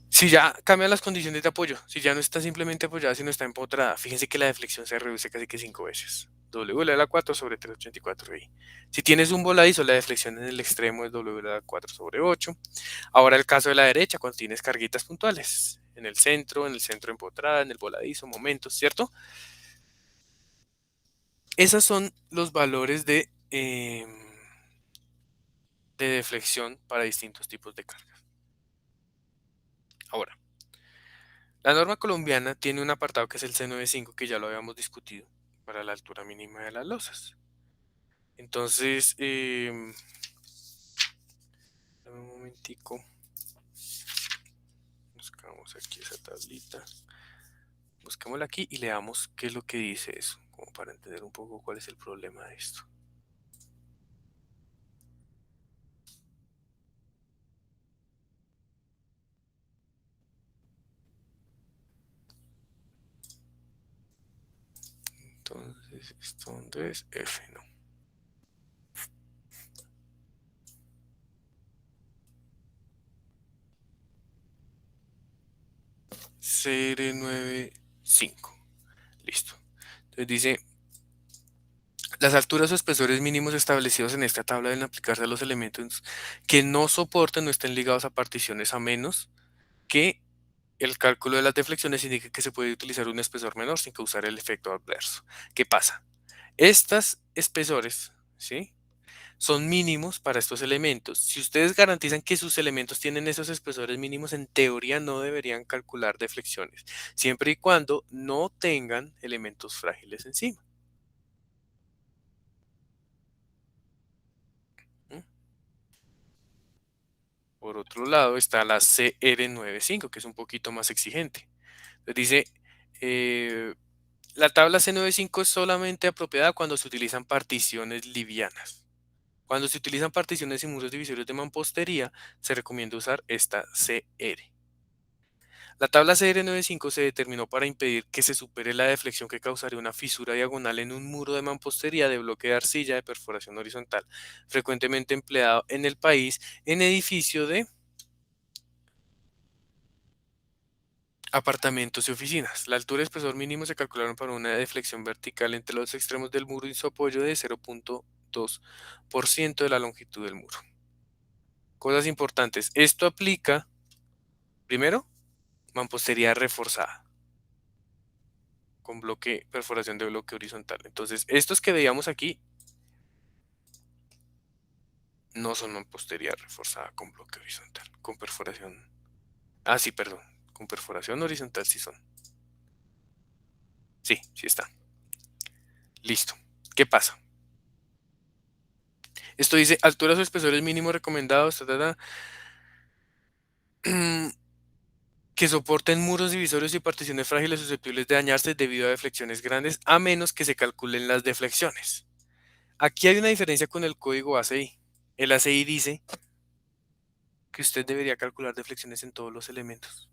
Si ya cambian las condiciones de apoyo, si ya no está simplemente apoyada, sino está empotrada, fíjense que la deflexión se reduce casi que 5 veces. W elevado a la 4 sobre 384i. Si tienes un voladizo, la deflexión en el extremo es W elevado a la 4 sobre 8. Ahora el caso de la derecha, cuando tienes carguitas puntuales, en el centro empotrada, en el voladizo, momentos, ¿cierto? Esos son los valores de deflexión para distintos tipos de cargas. Ahora, la norma colombiana tiene un apartado que es el C95, que ya lo habíamos discutido, para la altura mínima de las losas. Entonces, dame un momentico. Buscamos aquí esa tablita. Busquémosla aquí y leamos qué es lo que dice eso, como para entender un poco cuál es el problema de esto. Entonces, ¿esto dónde es? F, no. CR95. Listo. Entonces dice, las alturas o espesores mínimos establecidos en esta tabla deben aplicarse a los elementos que no soporten o estén ligados a particiones a menos que el cálculo de las deflexiones indique que se puede utilizar un espesor menor sin causar el efecto adverso. ¿Qué pasa? Estos espesores, ¿sí?, son mínimos para estos elementos. Si ustedes garantizan que sus elementos tienen esos espesores mínimos, en teoría no deberían calcular deflexiones, siempre y cuando no tengan elementos frágiles encima. ¿Mm? Por otro lado está la CR95, que es un poquito más exigente. Entonces dice, la tabla C95 es solamente apropiada cuando se utilizan particiones livianas. Cuando se utilizan particiones y muros divisorios de mampostería, se recomienda usar esta CR. La tabla CR95 se determinó para impedir que se supere la deflexión que causaría una fisura diagonal en un muro de mampostería de bloque de arcilla de perforación horizontal, frecuentemente empleado en el país en edificio de apartamentos y oficinas. La altura y espesor mínimo se calcularon para una deflexión vertical entre los extremos del muro y su apoyo de 0.2% de la longitud del muro. Cosas importantes. Esto aplica, primero, mampostería reforzada con perforación de bloque horizontal. Entonces, estos que veíamos aquí no son mampostería reforzada con bloque horizontal, con perforación. Ah, sí, perdón. Con perforación horizontal sí son. Sí, sí está. Listo. ¿Qué pasa? Esto dice alturas o espesores mínimos recomendados, que soporten muros divisorios y particiones frágiles susceptibles de dañarse debido a deflexiones grandes, a menos que se calculen las deflexiones. Aquí hay una diferencia con el código ACI. El ACI dice que usted debería calcular deflexiones en todos los elementos,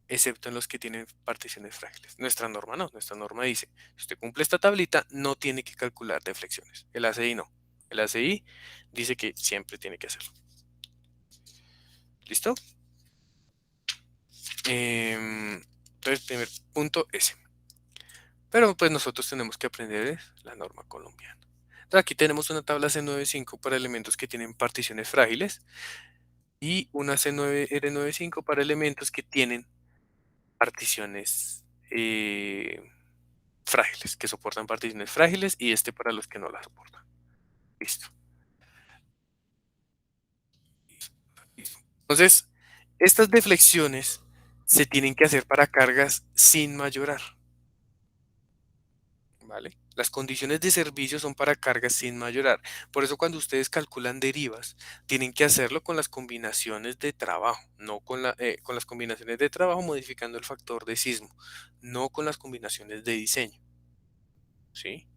excepto en los que tienen particiones frágiles. Nuestra norma no. Nuestra norma dice, si usted cumple esta tablita, no tiene que calcular deflexiones. El ACI no. El ACI dice que siempre tiene que hacerlo. ¿Listo? Entonces, primer punto ese. Pero pues nosotros tenemos que aprender la norma colombiana. Entonces, aquí tenemos una tabla C95 para elementos que tienen particiones frágiles y una C9R95 para elementos que tienen particiones frágiles, que soportan particiones frágiles, y este para los que no las soportan. Listo. Entonces, estas deflexiones se tienen que hacer para cargas sin mayorar. ¿Vale? Las condiciones de servicio son para cargas sin mayorar. Por eso cuando ustedes calculan derivas, tienen que hacerlo con las combinaciones de trabajo, no con las combinaciones de trabajo modificando el factor de sismo, no con las combinaciones de diseño. ¿Sí?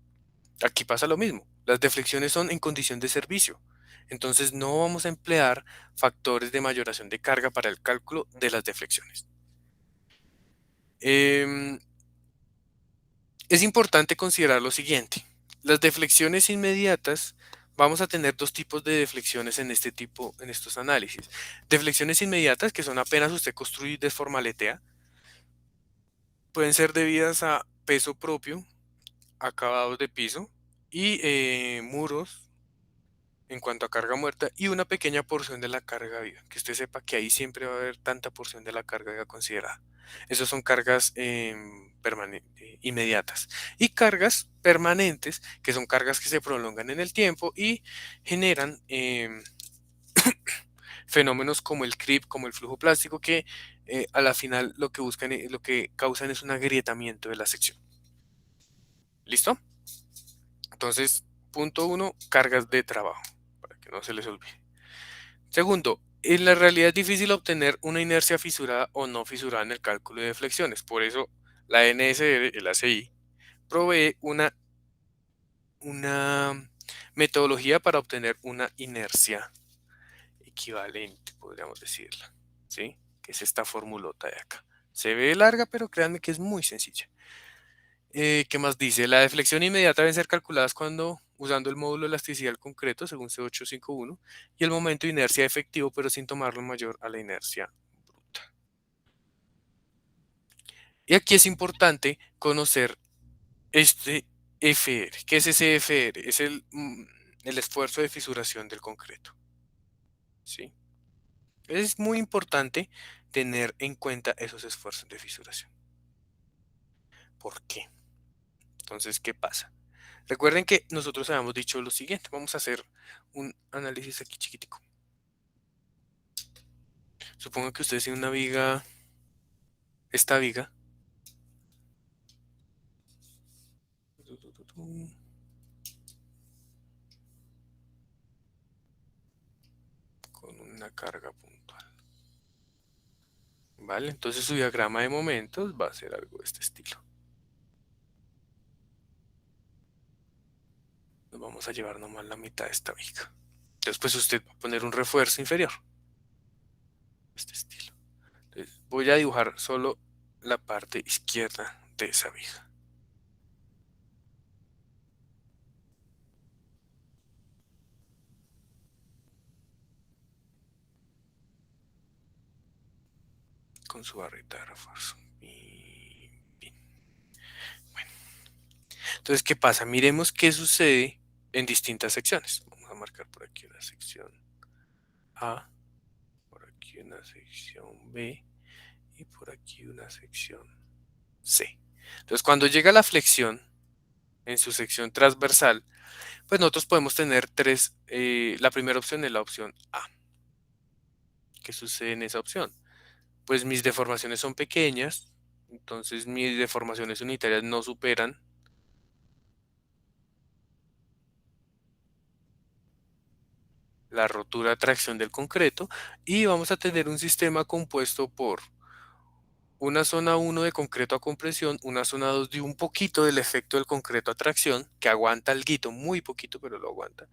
Aquí pasa lo mismo. Las deflexiones son en condición de servicio. Entonces no vamos a emplear factores de mayoración de carga para el cálculo de las deflexiones. Es importante considerar lo siguiente. Las deflexiones inmediatas, vamos a tener dos tipos de deflexiones en estos análisis. Deflexiones inmediatas, que son apenas usted construye y desformaletea, pueden ser debidas a peso propio, acabados de piso y muros en cuanto a carga muerta y una pequeña porción de la carga viva. Que usted sepa que ahí siempre va a haber tanta porción de la carga viva considerada. Esas son cargas inmediatas. Y cargas permanentes, que son cargas que se prolongan en el tiempo y generan fenómenos como el creep, como el flujo plástico, que a la final lo que buscan, lo que causan es un agrietamiento de la sección. ¿Listo? Entonces, punto 1, cargas de trabajo, para que no se les olvide. Segundo, en la realidad es difícil obtener una inercia fisurada o no fisurada en el cálculo de flexiones. Por eso, la NSR, el ACI, provee una metodología para obtener una inercia equivalente, podríamos decirla, ¿sí? Que es esta formulota de acá. Se ve larga, pero créanme que es muy sencilla. ¿Qué más dice? La deflexión inmediata debe ser calculadas cuando usando el módulo de elasticidad del concreto según C851 y el momento de inercia efectivo, pero sin tomarlo mayor a la inercia bruta. Y aquí es importante conocer este FR. ¿Qué es ese FR? Es el esfuerzo de fisuración del concreto. ¿Sí? Es muy importante tener en cuenta esos esfuerzos de fisuración. ¿Por qué? Entonces, ¿qué pasa? Recuerden que nosotros habíamos dicho lo siguiente. Vamos a hacer un análisis aquí chiquitico. Supongo que ustedes tienen una viga, esta viga. Con una carga puntual. ¿Vale? Entonces su diagrama de momentos va a ser algo de este estilo. Nos vamos a llevar nomás la mitad de esta viga. Después usted va a poner un refuerzo inferior. De este estilo. Entonces, voy a dibujar solo la parte izquierda de esa viga. Con su barrita de refuerzo. Bien. Bueno. Entonces, ¿qué pasa? Miremos qué sucede en distintas secciones. Vamos a marcar por aquí una sección A, por aquí una sección B y por aquí una sección C. Entonces, cuando llega la flexión en su sección transversal, pues nosotros podemos tener tres. La primera opción es la opción A. ¿Qué sucede en esa opción? Pues mis deformaciones son pequeñas, entonces mis deformaciones unitarias no superan la rotura de tracción del concreto y vamos a tener un sistema compuesto por una zona 1 de concreto a compresión, una zona 2 de un poquito del efecto del concreto a tracción, que aguanta alguito, muy poquito, pero lo aguanta,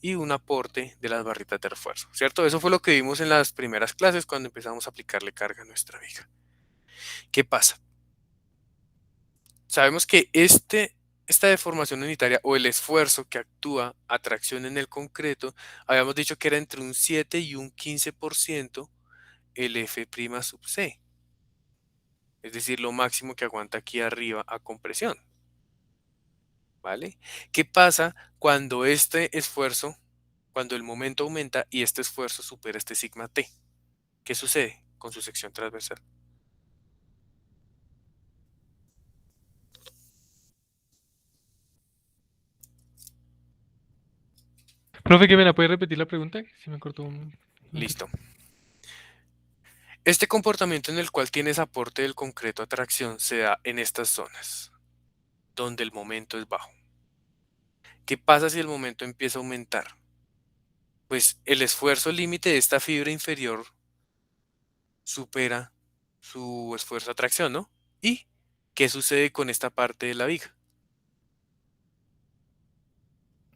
y un aporte de las barritas de refuerzo, ¿cierto? Eso fue lo que vimos en las primeras clases cuando empezamos a aplicarle carga a nuestra viga. ¿Qué pasa? Sabemos que esta deformación unitaria o el esfuerzo que actúa a tracción en el concreto, habíamos dicho que era entre un 7 y un 15% el F' sub C. Es decir, lo máximo que aguanta aquí arriba a compresión. ¿Vale? ¿Qué pasa cuando este esfuerzo, cuando el momento aumenta y este esfuerzo supera este sigma T? ¿Qué sucede con su sección transversal? Profe, ¿qué me la puede repetir la pregunta? Si me cortó un... Listo. Este comportamiento en el cual tienes aporte del concreto a tracción se da en estas zonas, donde el momento es bajo. ¿Qué pasa si el momento empieza a aumentar? Pues el esfuerzo límite de esta fibra inferior supera su esfuerzo a tracción, ¿no? ¿Y qué sucede con esta parte de la viga?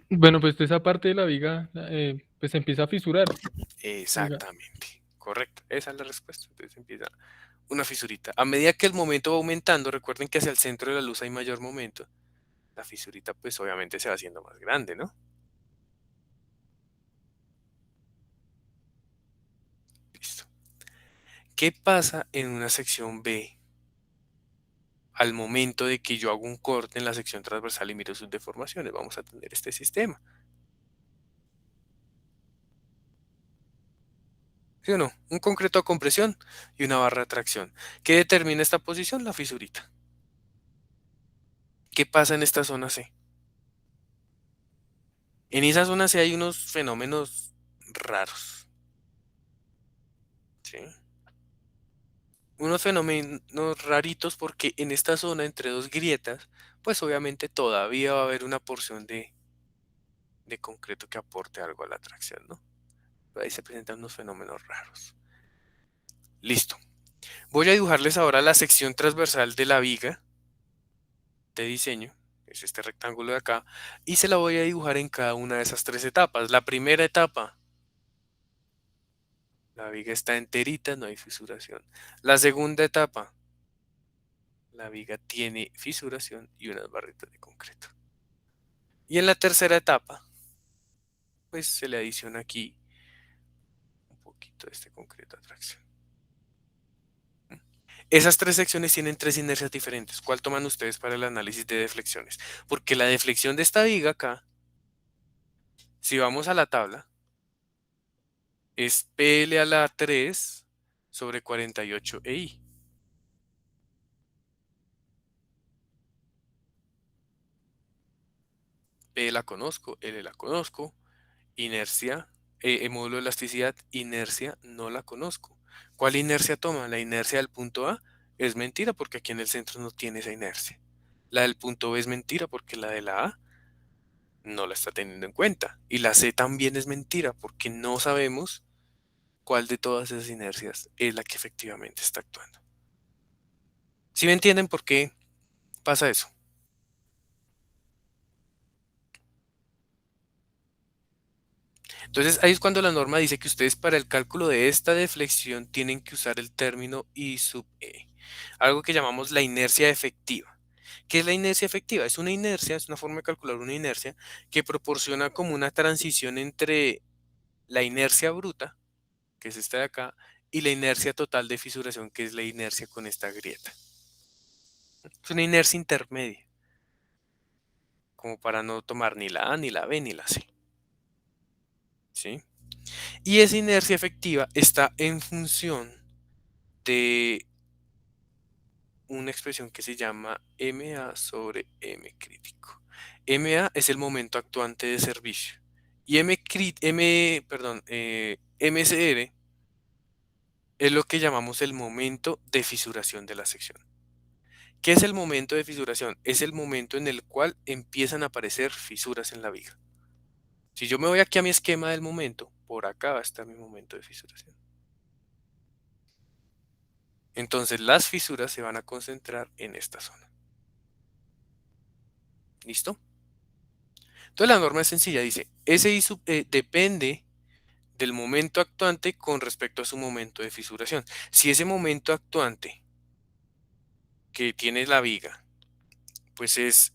Bueno, pues esa parte de la viga pues empieza a fisurar. Oiga. Exactamente, correcto. Esa es la respuesta. Entonces empieza una fisurita. A medida que el momento va aumentando, recuerden que hacia el centro de la luz hay mayor momento. La fisurita pues obviamente se va haciendo más grande, ¿no? Listo. ¿Qué pasa en una sección B? al momento de que yo hago un corte en la sección transversal y miro sus deformaciones. Vamos a tener este sistema. ¿Sí o no? Un concreto a compresión y una barra de tracción. ¿Qué determina esta posición? La fisurita. ¿Qué pasa en esta zona C? En esa zona C hay unos fenómenos raros. ¿Sí? Unos fenómenos raritos porque en esta zona entre dos grietas, pues obviamente todavía va a haber una porción de concreto que aporte algo a la tracción, ¿no? Pero ahí se presentan unos fenómenos raros. Listo. Voy a dibujarles ahora la sección transversal de la viga de diseño, que es este rectángulo de acá, y se la voy a dibujar en cada una de esas tres etapas. La primera etapa, la viga está enterita, no hay fisuración. La segunda etapa, la viga tiene fisuración y unas barritas de concreto. Y en la tercera etapa, pues se le adiciona aquí un poquito de este concreto a tracción. Esas tres secciones tienen tres inercias diferentes. ¿Cuál toman ustedes para el análisis de deflexiones? Porque la deflexión de esta viga acá, si vamos a la tabla, es PL a la 3 sobre 48 EI. P la conozco, L la conozco, inercia, módulo de elasticidad, inercia no la conozco. ¿Cuál inercia toma? La inercia del punto A es mentira porque aquí en el centro no tiene esa inercia. La del punto B es mentira porque la de la A no la está teniendo en cuenta. Y la C también es mentira porque no sabemos cuál de todas esas inercias es la que efectivamente está actuando. ¿Sí me entienden por qué pasa eso? Entonces ahí es cuando la norma dice que ustedes para el cálculo de esta deflexión tienen que usar el término I sub E, algo que llamamos la inercia efectiva. ¿Qué es la inercia efectiva? Es una inercia, es una forma de calcular una inercia que proporciona como una transición entre la inercia bruta, que es esta de acá, y la inercia total de fisuración, que es la inercia con esta grieta. Es una inercia intermedia, como para no tomar ni la A, ni la B, ni la C. ¿Sí? Y esa inercia efectiva está en función de una expresión que se llama MA sobre M crítico. MA es el momento actuante de servicio. Y MCR es lo que llamamos el momento de fisuración de la sección. ¿Qué es el momento de fisuración? Es el momento en el cual empiezan a aparecer fisuras en la viga. Si yo me voy aquí a mi esquema del momento, por acá va a estar mi momento de fisuración. Entonces las fisuras se van a concentrar en esta zona. ¿Listo? Entonces la norma es sencilla, dice, SI sub E depende del momento actuante con respecto a su momento de fisuración. Si ese momento actuante que tiene la viga, pues es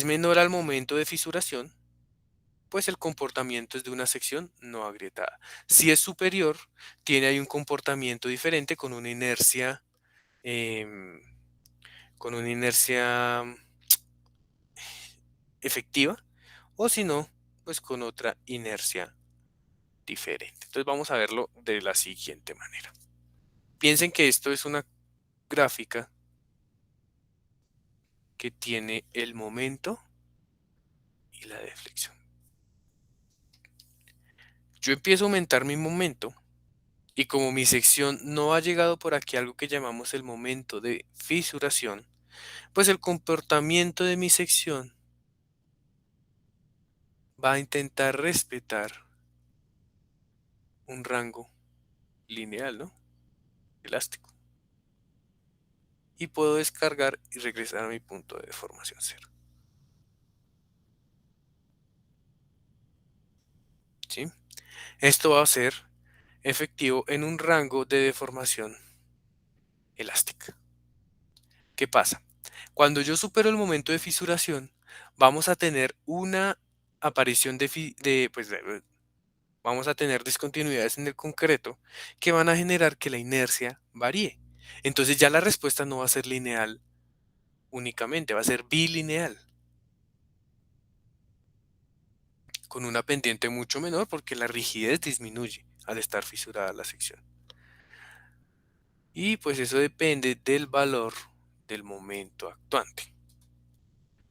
menor al momento de fisuración, pues el comportamiento es de una sección no agrietada. Si es superior, tiene ahí un comportamiento diferente em, con una inercia efectiva, o si no, pues con otra inercia diferente. Entonces vamos a verlo de la siguiente manera. Piensen que esto es una gráfica que tiene el momento y la deflexión. Yo empiezo a aumentar mi momento y como mi sección no ha llegado por aquí a algo que llamamos el momento de fisuración, pues el comportamiento de mi sección va a intentar respetar un rango lineal, ¿no? Elástico. Y puedo descargar y regresar a mi punto de deformación cero. ¿Sí? Esto va a ser efectivo en un rango de deformación elástica. ¿Qué pasa? Cuando yo supero el momento de fisuración, vamos a tener una aparición vamos a tener discontinuidades en el concreto que van a generar que la inercia varíe. Entonces ya la respuesta no va a ser lineal únicamente, va a ser bilineal, con una pendiente mucho menor porque la rigidez disminuye al estar fisurada la sección. Y pues eso depende del valor del momento actuante.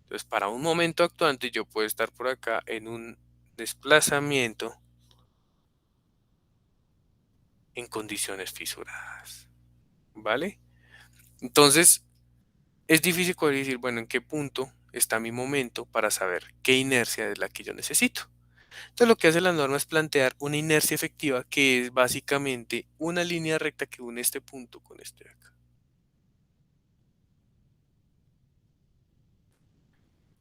Entonces, para un momento actuante yo puedo estar por acá en un desplazamiento en condiciones fisuradas, ¿vale? Entonces, es difícil poder decir, bueno, en qué punto está mi momento para saber qué inercia es la que yo necesito. Entonces, lo que hace la norma es plantear una inercia efectiva que es básicamente una línea recta que une este punto con este de acá.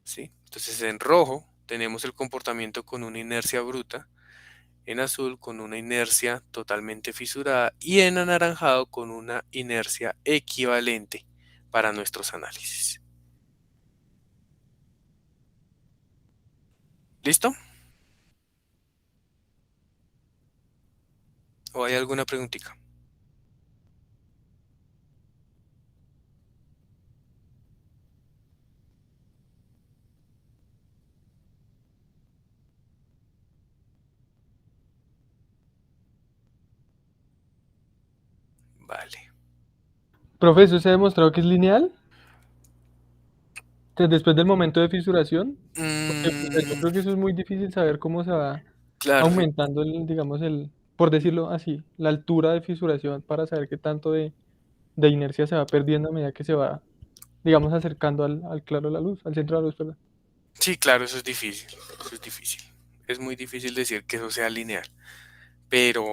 ¿Sí? Entonces, en rojo tenemos el comportamiento con una inercia bruta, en azul con una inercia totalmente fisurada y en anaranjado con una inercia equivalente para nuestros análisis. ¿Listo? ¿O hay alguna preguntita? Vale. Profe, ¿eso se ha demostrado que es lineal? Después del momento de fisuración, porque o sea, yo creo que eso es muy difícil saber cómo se va Claro, aumentando digamos, por decirlo así, la altura de fisuración para saber qué tanto de inercia se va perdiendo a medida que se va, digamos, acercando al claro de la luz, al centro de la luz, perdón. sí, claro, eso es difícil. Eso es difícil. Es muy difícil decir que eso sea lineal. Pero,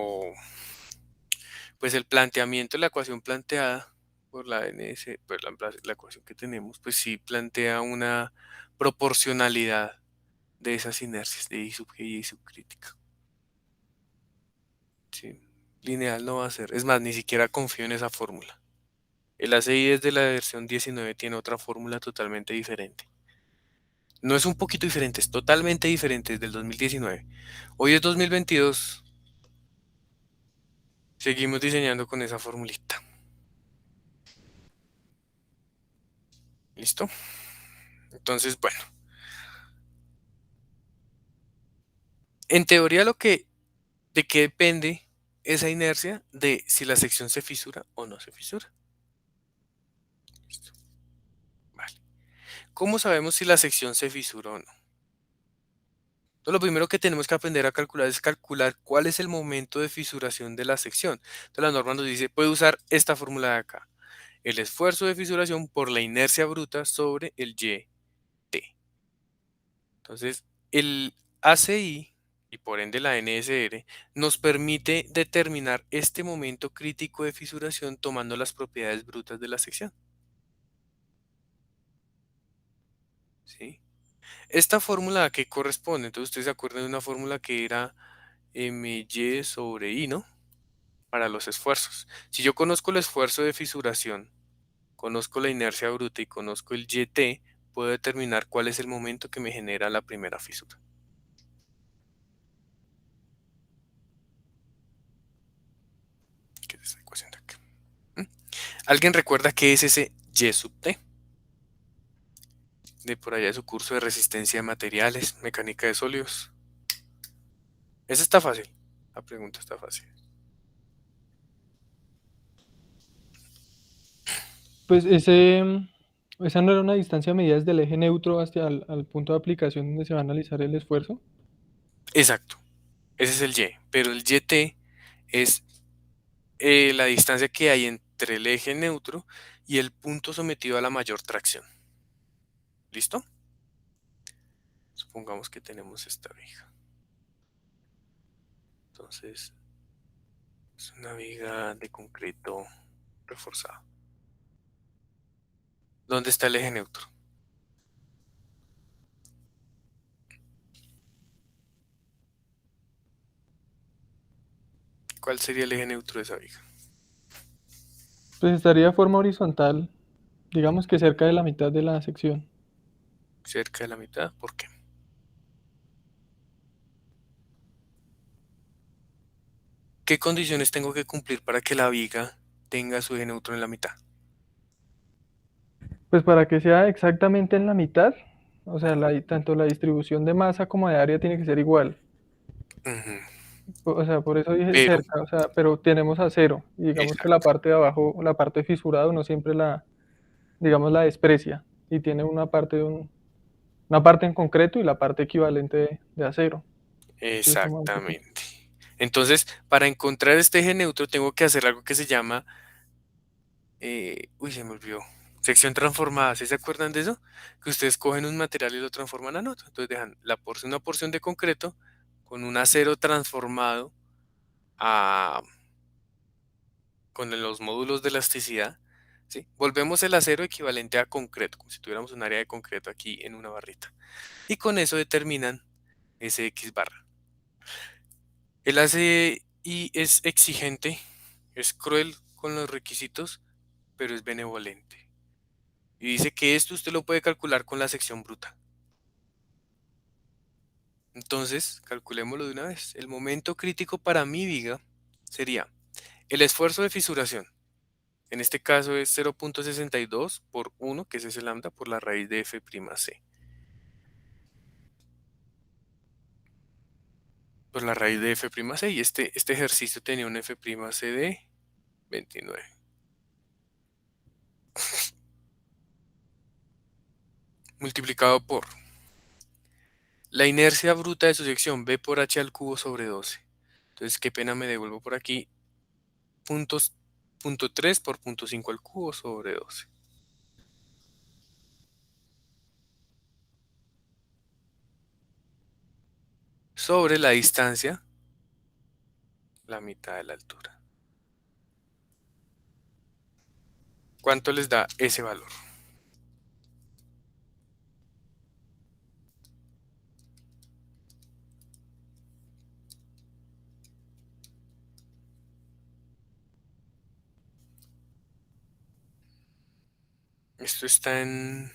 pues el planteamiento, la ecuación planteada por la NS, pues la ecuación que tenemos, pues sí plantea una proporcionalidad de esas inercias de I sub G y I subcrítica. Sí, lineal no va a ser. Es más, ni siquiera confío en esa fórmula. El ACI desde la versión 19 tiene otra fórmula totalmente diferente. No es un poquito diferente, es totalmente diferente desde el 2019. Hoy es 2022. Seguimos diseñando con esa formulita. ¿Listo? Entonces, bueno. En teoría ¿de qué depende esa inercia? De si la sección se fisura o no se fisura. Listo. Vale. ¿Cómo sabemos si la sección se fisura o no? Entonces, lo primero que tenemos que aprender a calcular es calcular cuál es el momento de fisuración de la sección. Entonces, la norma nos dice, puede usar esta fórmula de acá. El esfuerzo de fisuración por la inercia bruta sobre el YT. Entonces, el ACI y por ende la NSR nos permite determinar este momento crítico de fisuración tomando las propiedades brutas de la sección. ¿Sí? Esta fórmula a qué corresponde, entonces ustedes se acuerdan de una fórmula que era MY sobre I, ¿no? Para los esfuerzos. Si yo conozco el esfuerzo de fisuración, conozco la inercia bruta y conozco el YT, puedo determinar cuál es el momento que me genera la primera fisura. ¿Qué es esa ecuación de acá? ¿Alguien recuerda qué es ese Y sub T? De por allá de su curso de resistencia de materiales, mecánica de sólidos. Esa está fácil. La pregunta está fácil. Pues esa no era una distancia medida desde el eje neutro hasta al punto de aplicación donde se va a analizar el esfuerzo. Exacto. Ese es el Y. Pero el YT es la distancia que hay entre el eje neutro y el punto sometido a la mayor tracción. ¿Listo? Supongamos que tenemos esta viga. Entonces, es una viga de concreto reforzado. ¿Dónde está el eje neutro? ¿Cuál sería el eje neutro de esa viga? Pues estaría de forma horizontal, digamos que cerca de la mitad de la sección. Cerca de la mitad. ¿Por qué? ¿Qué condiciones tengo que cumplir para que la viga tenga su eje neutro en la mitad? Pues para que sea exactamente en la mitad, o sea, tanto la distribución de masa como de área tiene que ser igual. Ujú. O sea, por eso dije Pero, cerca, o sea, pero tenemos a cero. Y digamos que la exacto, parte de abajo, la parte fisurada, uno siempre digamos, la desprecia. Y tiene una parte en concreto y la parte equivalente de acero. Entonces, toma un poquito. exactamente. Entonces, para encontrar este eje neutro tengo que hacer algo que se llama, uy, se me olvidó, sección transformada. ¿Sí se acuerdan de eso? Que ustedes cogen un material y lo transforman a otro. Entonces dejan una porción de concreto con un acero transformado a, con los módulos de elasticidad. ¿Sí? Volvemos el acero equivalente a concreto, como si tuviéramos un área de concreto aquí en una barrita. Y con eso determinan ese X barra. El ACI es exigente, es cruel con los requisitos, pero es benevolente. Y dice que esto usted lo puede calcular con la sección bruta. Entonces, calculémoslo de una vez. El momento crítico para mi viga sería el esfuerzo de fisuración. En este caso es 0.62 por 1, que es ese lambda, por la raíz de F'C. Por la raíz de F'C. Y este ejercicio tenía un F'C de 29. Multiplicado por la inercia bruta de su sección B por H al cubo sobre 12. Entonces, qué pena, me devuelvo por aquí. Punto 3 por punto 5 al cubo sobre 12. Sobre la distancia, la mitad de la altura. ¿Cuánto les da ese valor? Esto está en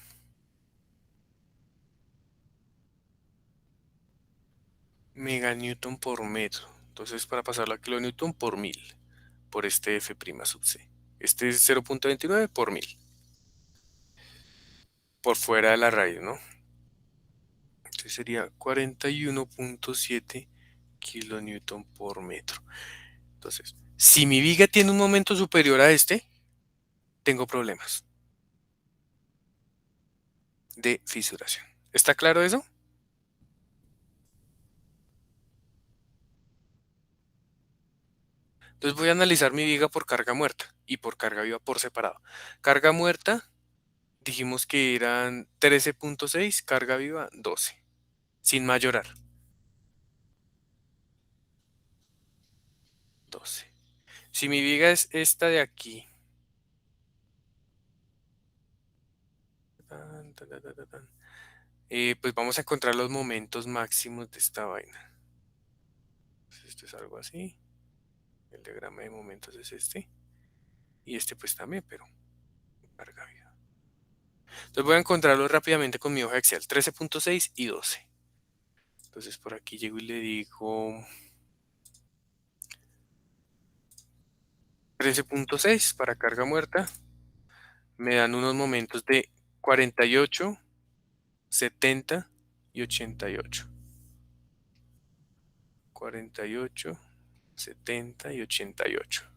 meganewton por metro. Entonces, para pasarlo a kilonewton por 1000, por este F' sub C. Este es 0.29 por 1000, por fuera de la raíz, ¿no? Entonces sería 41.7 kilonewton por metro. Entonces, si mi viga tiene un momento superior a este, tengo problemas de fisuración. ¿Está claro eso? Entonces voy a analizar mi viga por carga muerta y por carga viva por separado. Carga muerta, dijimos que eran 13.6, carga viva 12, sin mayorar. 12. Si mi viga es esta de aquí, pues vamos a encontrar los momentos máximos de esta vaina. Entonces, esto es algo así. El diagrama de momentos es este. Y este pues también, pero carga viva. Entonces voy a encontrarlo rápidamente con mi hoja Excel. 13.6 y 12. Entonces por aquí llego y le digo 13.6 para carga muerta. Me dan unos momentos de 48, 70 y 88. 48, 70 y 88.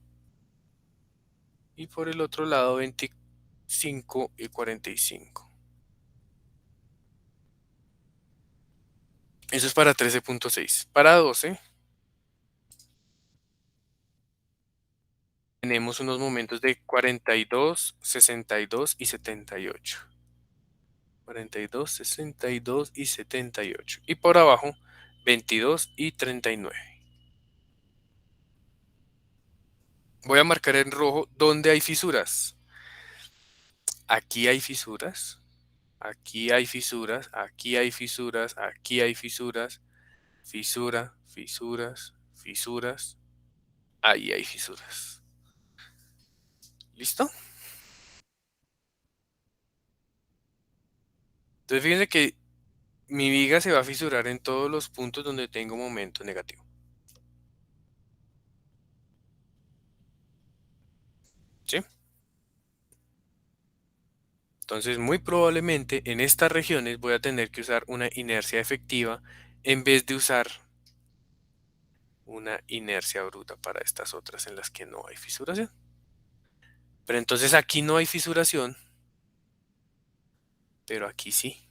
Y por el otro lado 25 y 45. Eso es para 13.6. Para 12 tenemos unos momentos de 42, 62 y 78. 42, 62 y 78. Y por abajo 22 y 39. Voy a marcar en rojo donde hay fisuras. Aquí hay fisuras. Aquí hay fisuras. Aquí hay fisuras. Aquí hay fisuras. Fisura, fisuras, fisuras. Ahí hay fisuras. ¿Listo? Entonces fíjense que mi viga se va a fisurar en todos los puntos donde tengo momento negativo. ¿Sí? Entonces, muy probablemente en estas regiones voy a tener que usar una inercia efectiva en vez de usar una inercia bruta para estas otras en las que no hay fisuración. Pero entonces aquí no hay fisuración, pero aquí sí.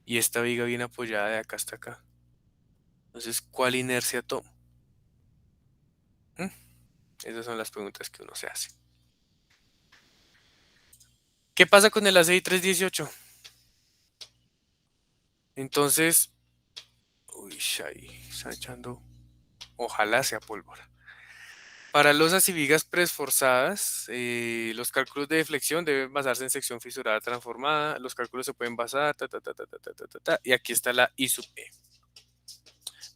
Y esta viga viene apoyada de acá hasta acá. Entonces, ¿cuál inercia tomo? ¿Mm? Esas son las preguntas que uno se hace. ¿Qué pasa con el ACI 318? Entonces, uy, ahí está echando, ojalá sea pólvora. Para losas y vigas preesforzadas, los cálculos de deflexión deben basarse en sección fisurada transformada. Los cálculos se pueden basar, y aquí está la I sub E.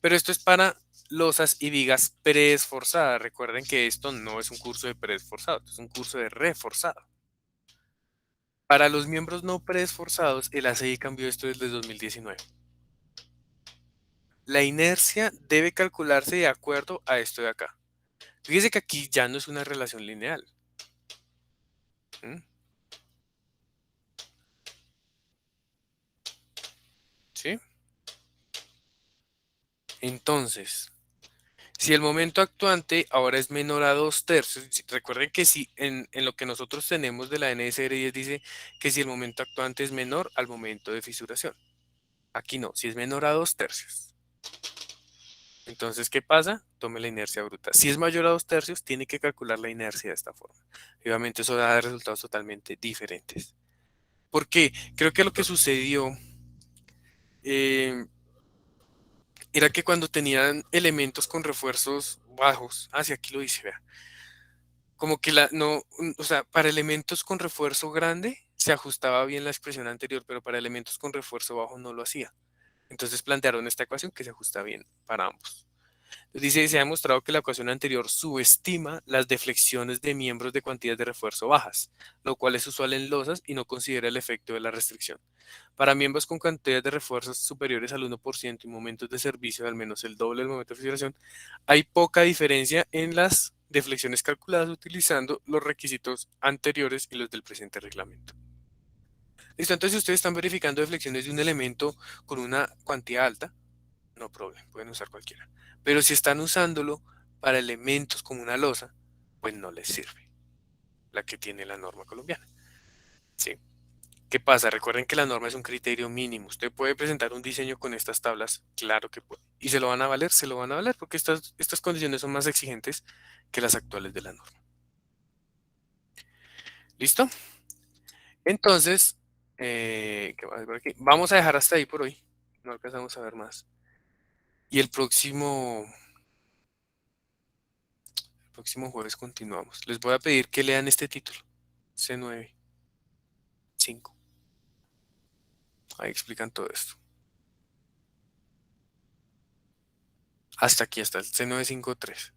Pero esto es para losas y vigas preesforzadas. Recuerden que esto no es un curso de preesforzado, es un curso de reforzado. Para los miembros no preesforzados, el ACI cambió esto desde 2019. La inercia debe calcularse de acuerdo a esto de acá. Fíjese que aquí ya no es una relación lineal. ¿Mm? ¿Sí? Entonces, si el momento actuante ahora es menor a 2/3, recuerden que si en lo que nosotros tenemos de la NSR10 dice que si el momento actuante es menor al momento de fisuración. Aquí no, si es menor a 2/3. Entonces, ¿qué pasa? Tome la inercia bruta. Si es mayor a 2/3, tiene que calcular la inercia de esta forma. Y obviamente eso da resultados totalmente diferentes. ¿Por qué? Creo que lo que sucedió eh, era que cuando tenían elementos con refuerzos bajos, hacia aquí lo dice, vea, como que no, o sea, para elementos con refuerzo grande se ajustaba bien la expresión anterior, pero para elementos con refuerzo bajo no lo hacía. Entonces plantearon esta ecuación que se ajusta bien para ambos. Dice, se ha demostrado que la ecuación anterior subestima las deflexiones de miembros de cuantías de refuerzo bajas, lo cual es usual en losas y no considera el efecto de la restricción. Para miembros con cantidades de refuerzos superiores al 1% y momentos de servicio de al menos el doble del momento de fisuración, hay poca diferencia en las deflexiones calculadas utilizando los requisitos anteriores y los del presente reglamento. Listo, entonces si ustedes están verificando deflexiones de un elemento con una cuantía alta, no problema, pueden usar cualquiera. Pero si están usándolo para elementos como una losa, pues no les sirve la que tiene la norma colombiana. ¿Sí? ¿Qué pasa? Recuerden que la norma es un criterio mínimo. Usted puede presentar un diseño con estas tablas, claro que puede. ¿Y se lo van a valer? Se lo van a valer porque estas condiciones son más exigentes que las actuales de la norma. ¿Listo? Entonces, ¿qué más hay por aquí? Vamos a dejar hasta ahí por hoy. No alcanzamos a ver más. Y el próximo jueves continuamos. Les voy a pedir que lean este título, C9, 5. Ahí explican todo esto. Hasta aquí, hasta el C953.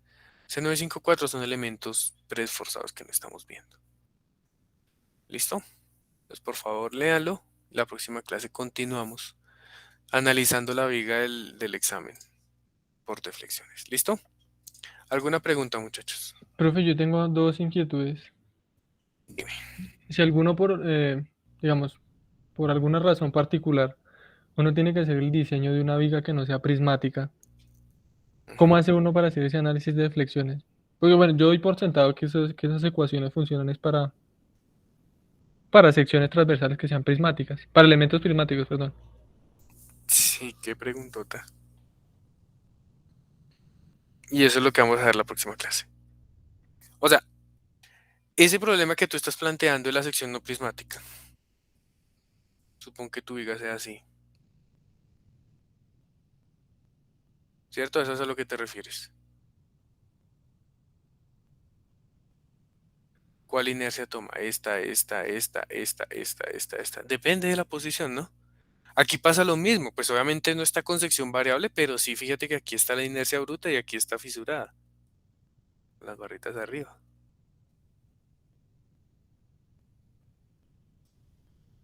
C954 son elementos preesforzados que no estamos viendo. ¿Listo? Entonces, por favor, léalo. La próxima clase continuamos analizando la viga del examen por deflexiones. ¿Listo? ¿Alguna pregunta, muchachos? Profe, yo tengo dos inquietudes. Dime. Si alguno digamos, por alguna razón particular, uno tiene que hacer el diseño de una viga que no sea prismática, ¿cómo hace uno para hacer ese análisis de deflexiones? Porque bueno, yo doy por sentado que esas ecuaciones funcionan es para secciones transversales que sean prismáticas, para elementos prismáticos, perdón. Sí, qué preguntota. Y eso es lo que vamos a ver la próxima clase. O sea, ese problema que tú estás planteando en la sección no prismática. Supongo que tu viga sea así. ¿Cierto? Eso es a lo que te refieres. ¿Cuál inercia toma? Esta. Depende de la posición, ¿no? Aquí pasa lo mismo, pues obviamente no está con sección variable, pero sí, fíjate que aquí está la inercia bruta y aquí está fisurada. Las barritas de arriba.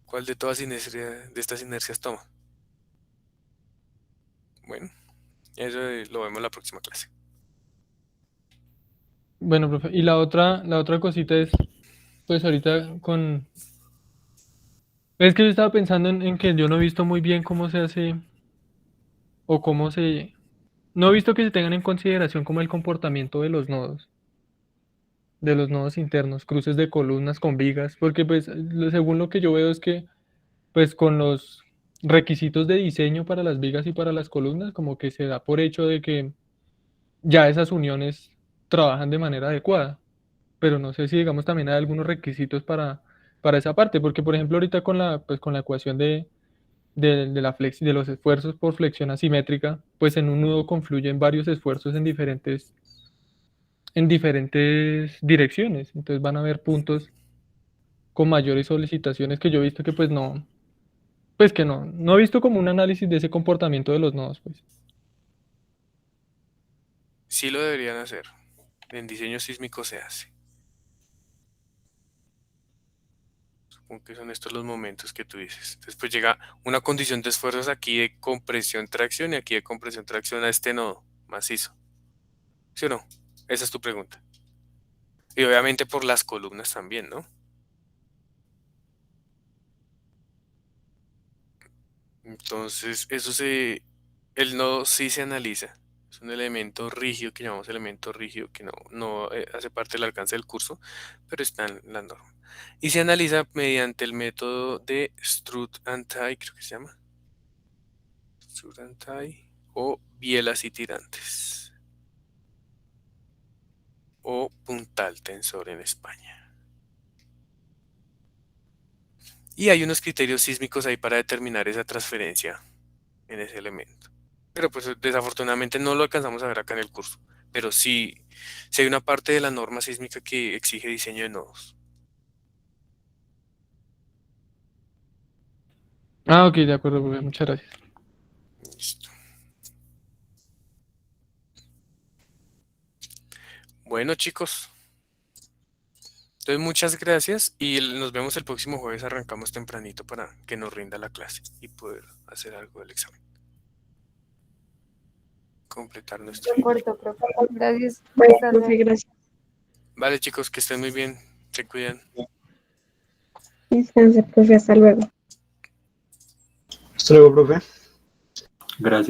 ¿Cuál de de estas inercias toma? Bueno, eso lo vemos en la próxima clase. Bueno, profe, y la otra cosita es, pues ahorita con... Es que yo estaba pensando en que yo no he visto muy bien cómo se hace o cómo se... No he visto que se tengan en consideración como el comportamiento de los nodos internos, cruces de columnas con vigas, porque pues según lo que yo veo es que pues con los requisitos de diseño para las vigas y para las columnas, como que se da por hecho de que ya esas uniones trabajan de manera adecuada, pero no sé si digamos también hay algunos requisitos para esa parte, porque por ejemplo ahorita con la ecuación de los esfuerzos por flexión asimétrica, pues en un nudo confluyen varios esfuerzos en diferentes direcciones. Entonces van a haber puntos con mayores solicitaciones que yo he visto que pues que no he visto como un análisis de ese comportamiento de los nodos, pues. Sí lo deberían hacer. En diseño sísmico se hace. Supongo que son estos los momentos que tú dices. Después llega una condición de esfuerzos aquí de compresión-tracción y aquí de compresión-tracción a este nodo macizo. ¿Sí o no? Esa es tu pregunta. Y obviamente por las columnas también, ¿no? Entonces, el nodo sí se analiza. Es un elemento rígido que llamamos elemento rígido que no hace parte del alcance del curso, pero está en la norma. Y se analiza mediante el método de Strutt-Antey, creo que se llama. Strutt-Antey o bielas y tirantes. O puntal tensor en España. Y hay unos criterios sísmicos ahí para determinar esa transferencia en ese elemento. Pero pues desafortunadamente no lo alcanzamos a ver acá en el curso. Pero sí hay una parte de la norma sísmica que exige diseño de nodos. Ah, ok, de acuerdo, profe, muchas gracias. Listo. Bueno, chicos. Entonces muchas gracias y nos vemos el próximo jueves. Arrancamos tempranito para que nos rinda la clase y poder hacer algo del examen. Completar nuestro. Corto, profe. Gracias. Bueno, Hasta profe, luego. gracias. Vale, chicos, que estén muy bien. Se cuidan. Descanse, profe, hasta luego. Hasta luego, profe. Gracias.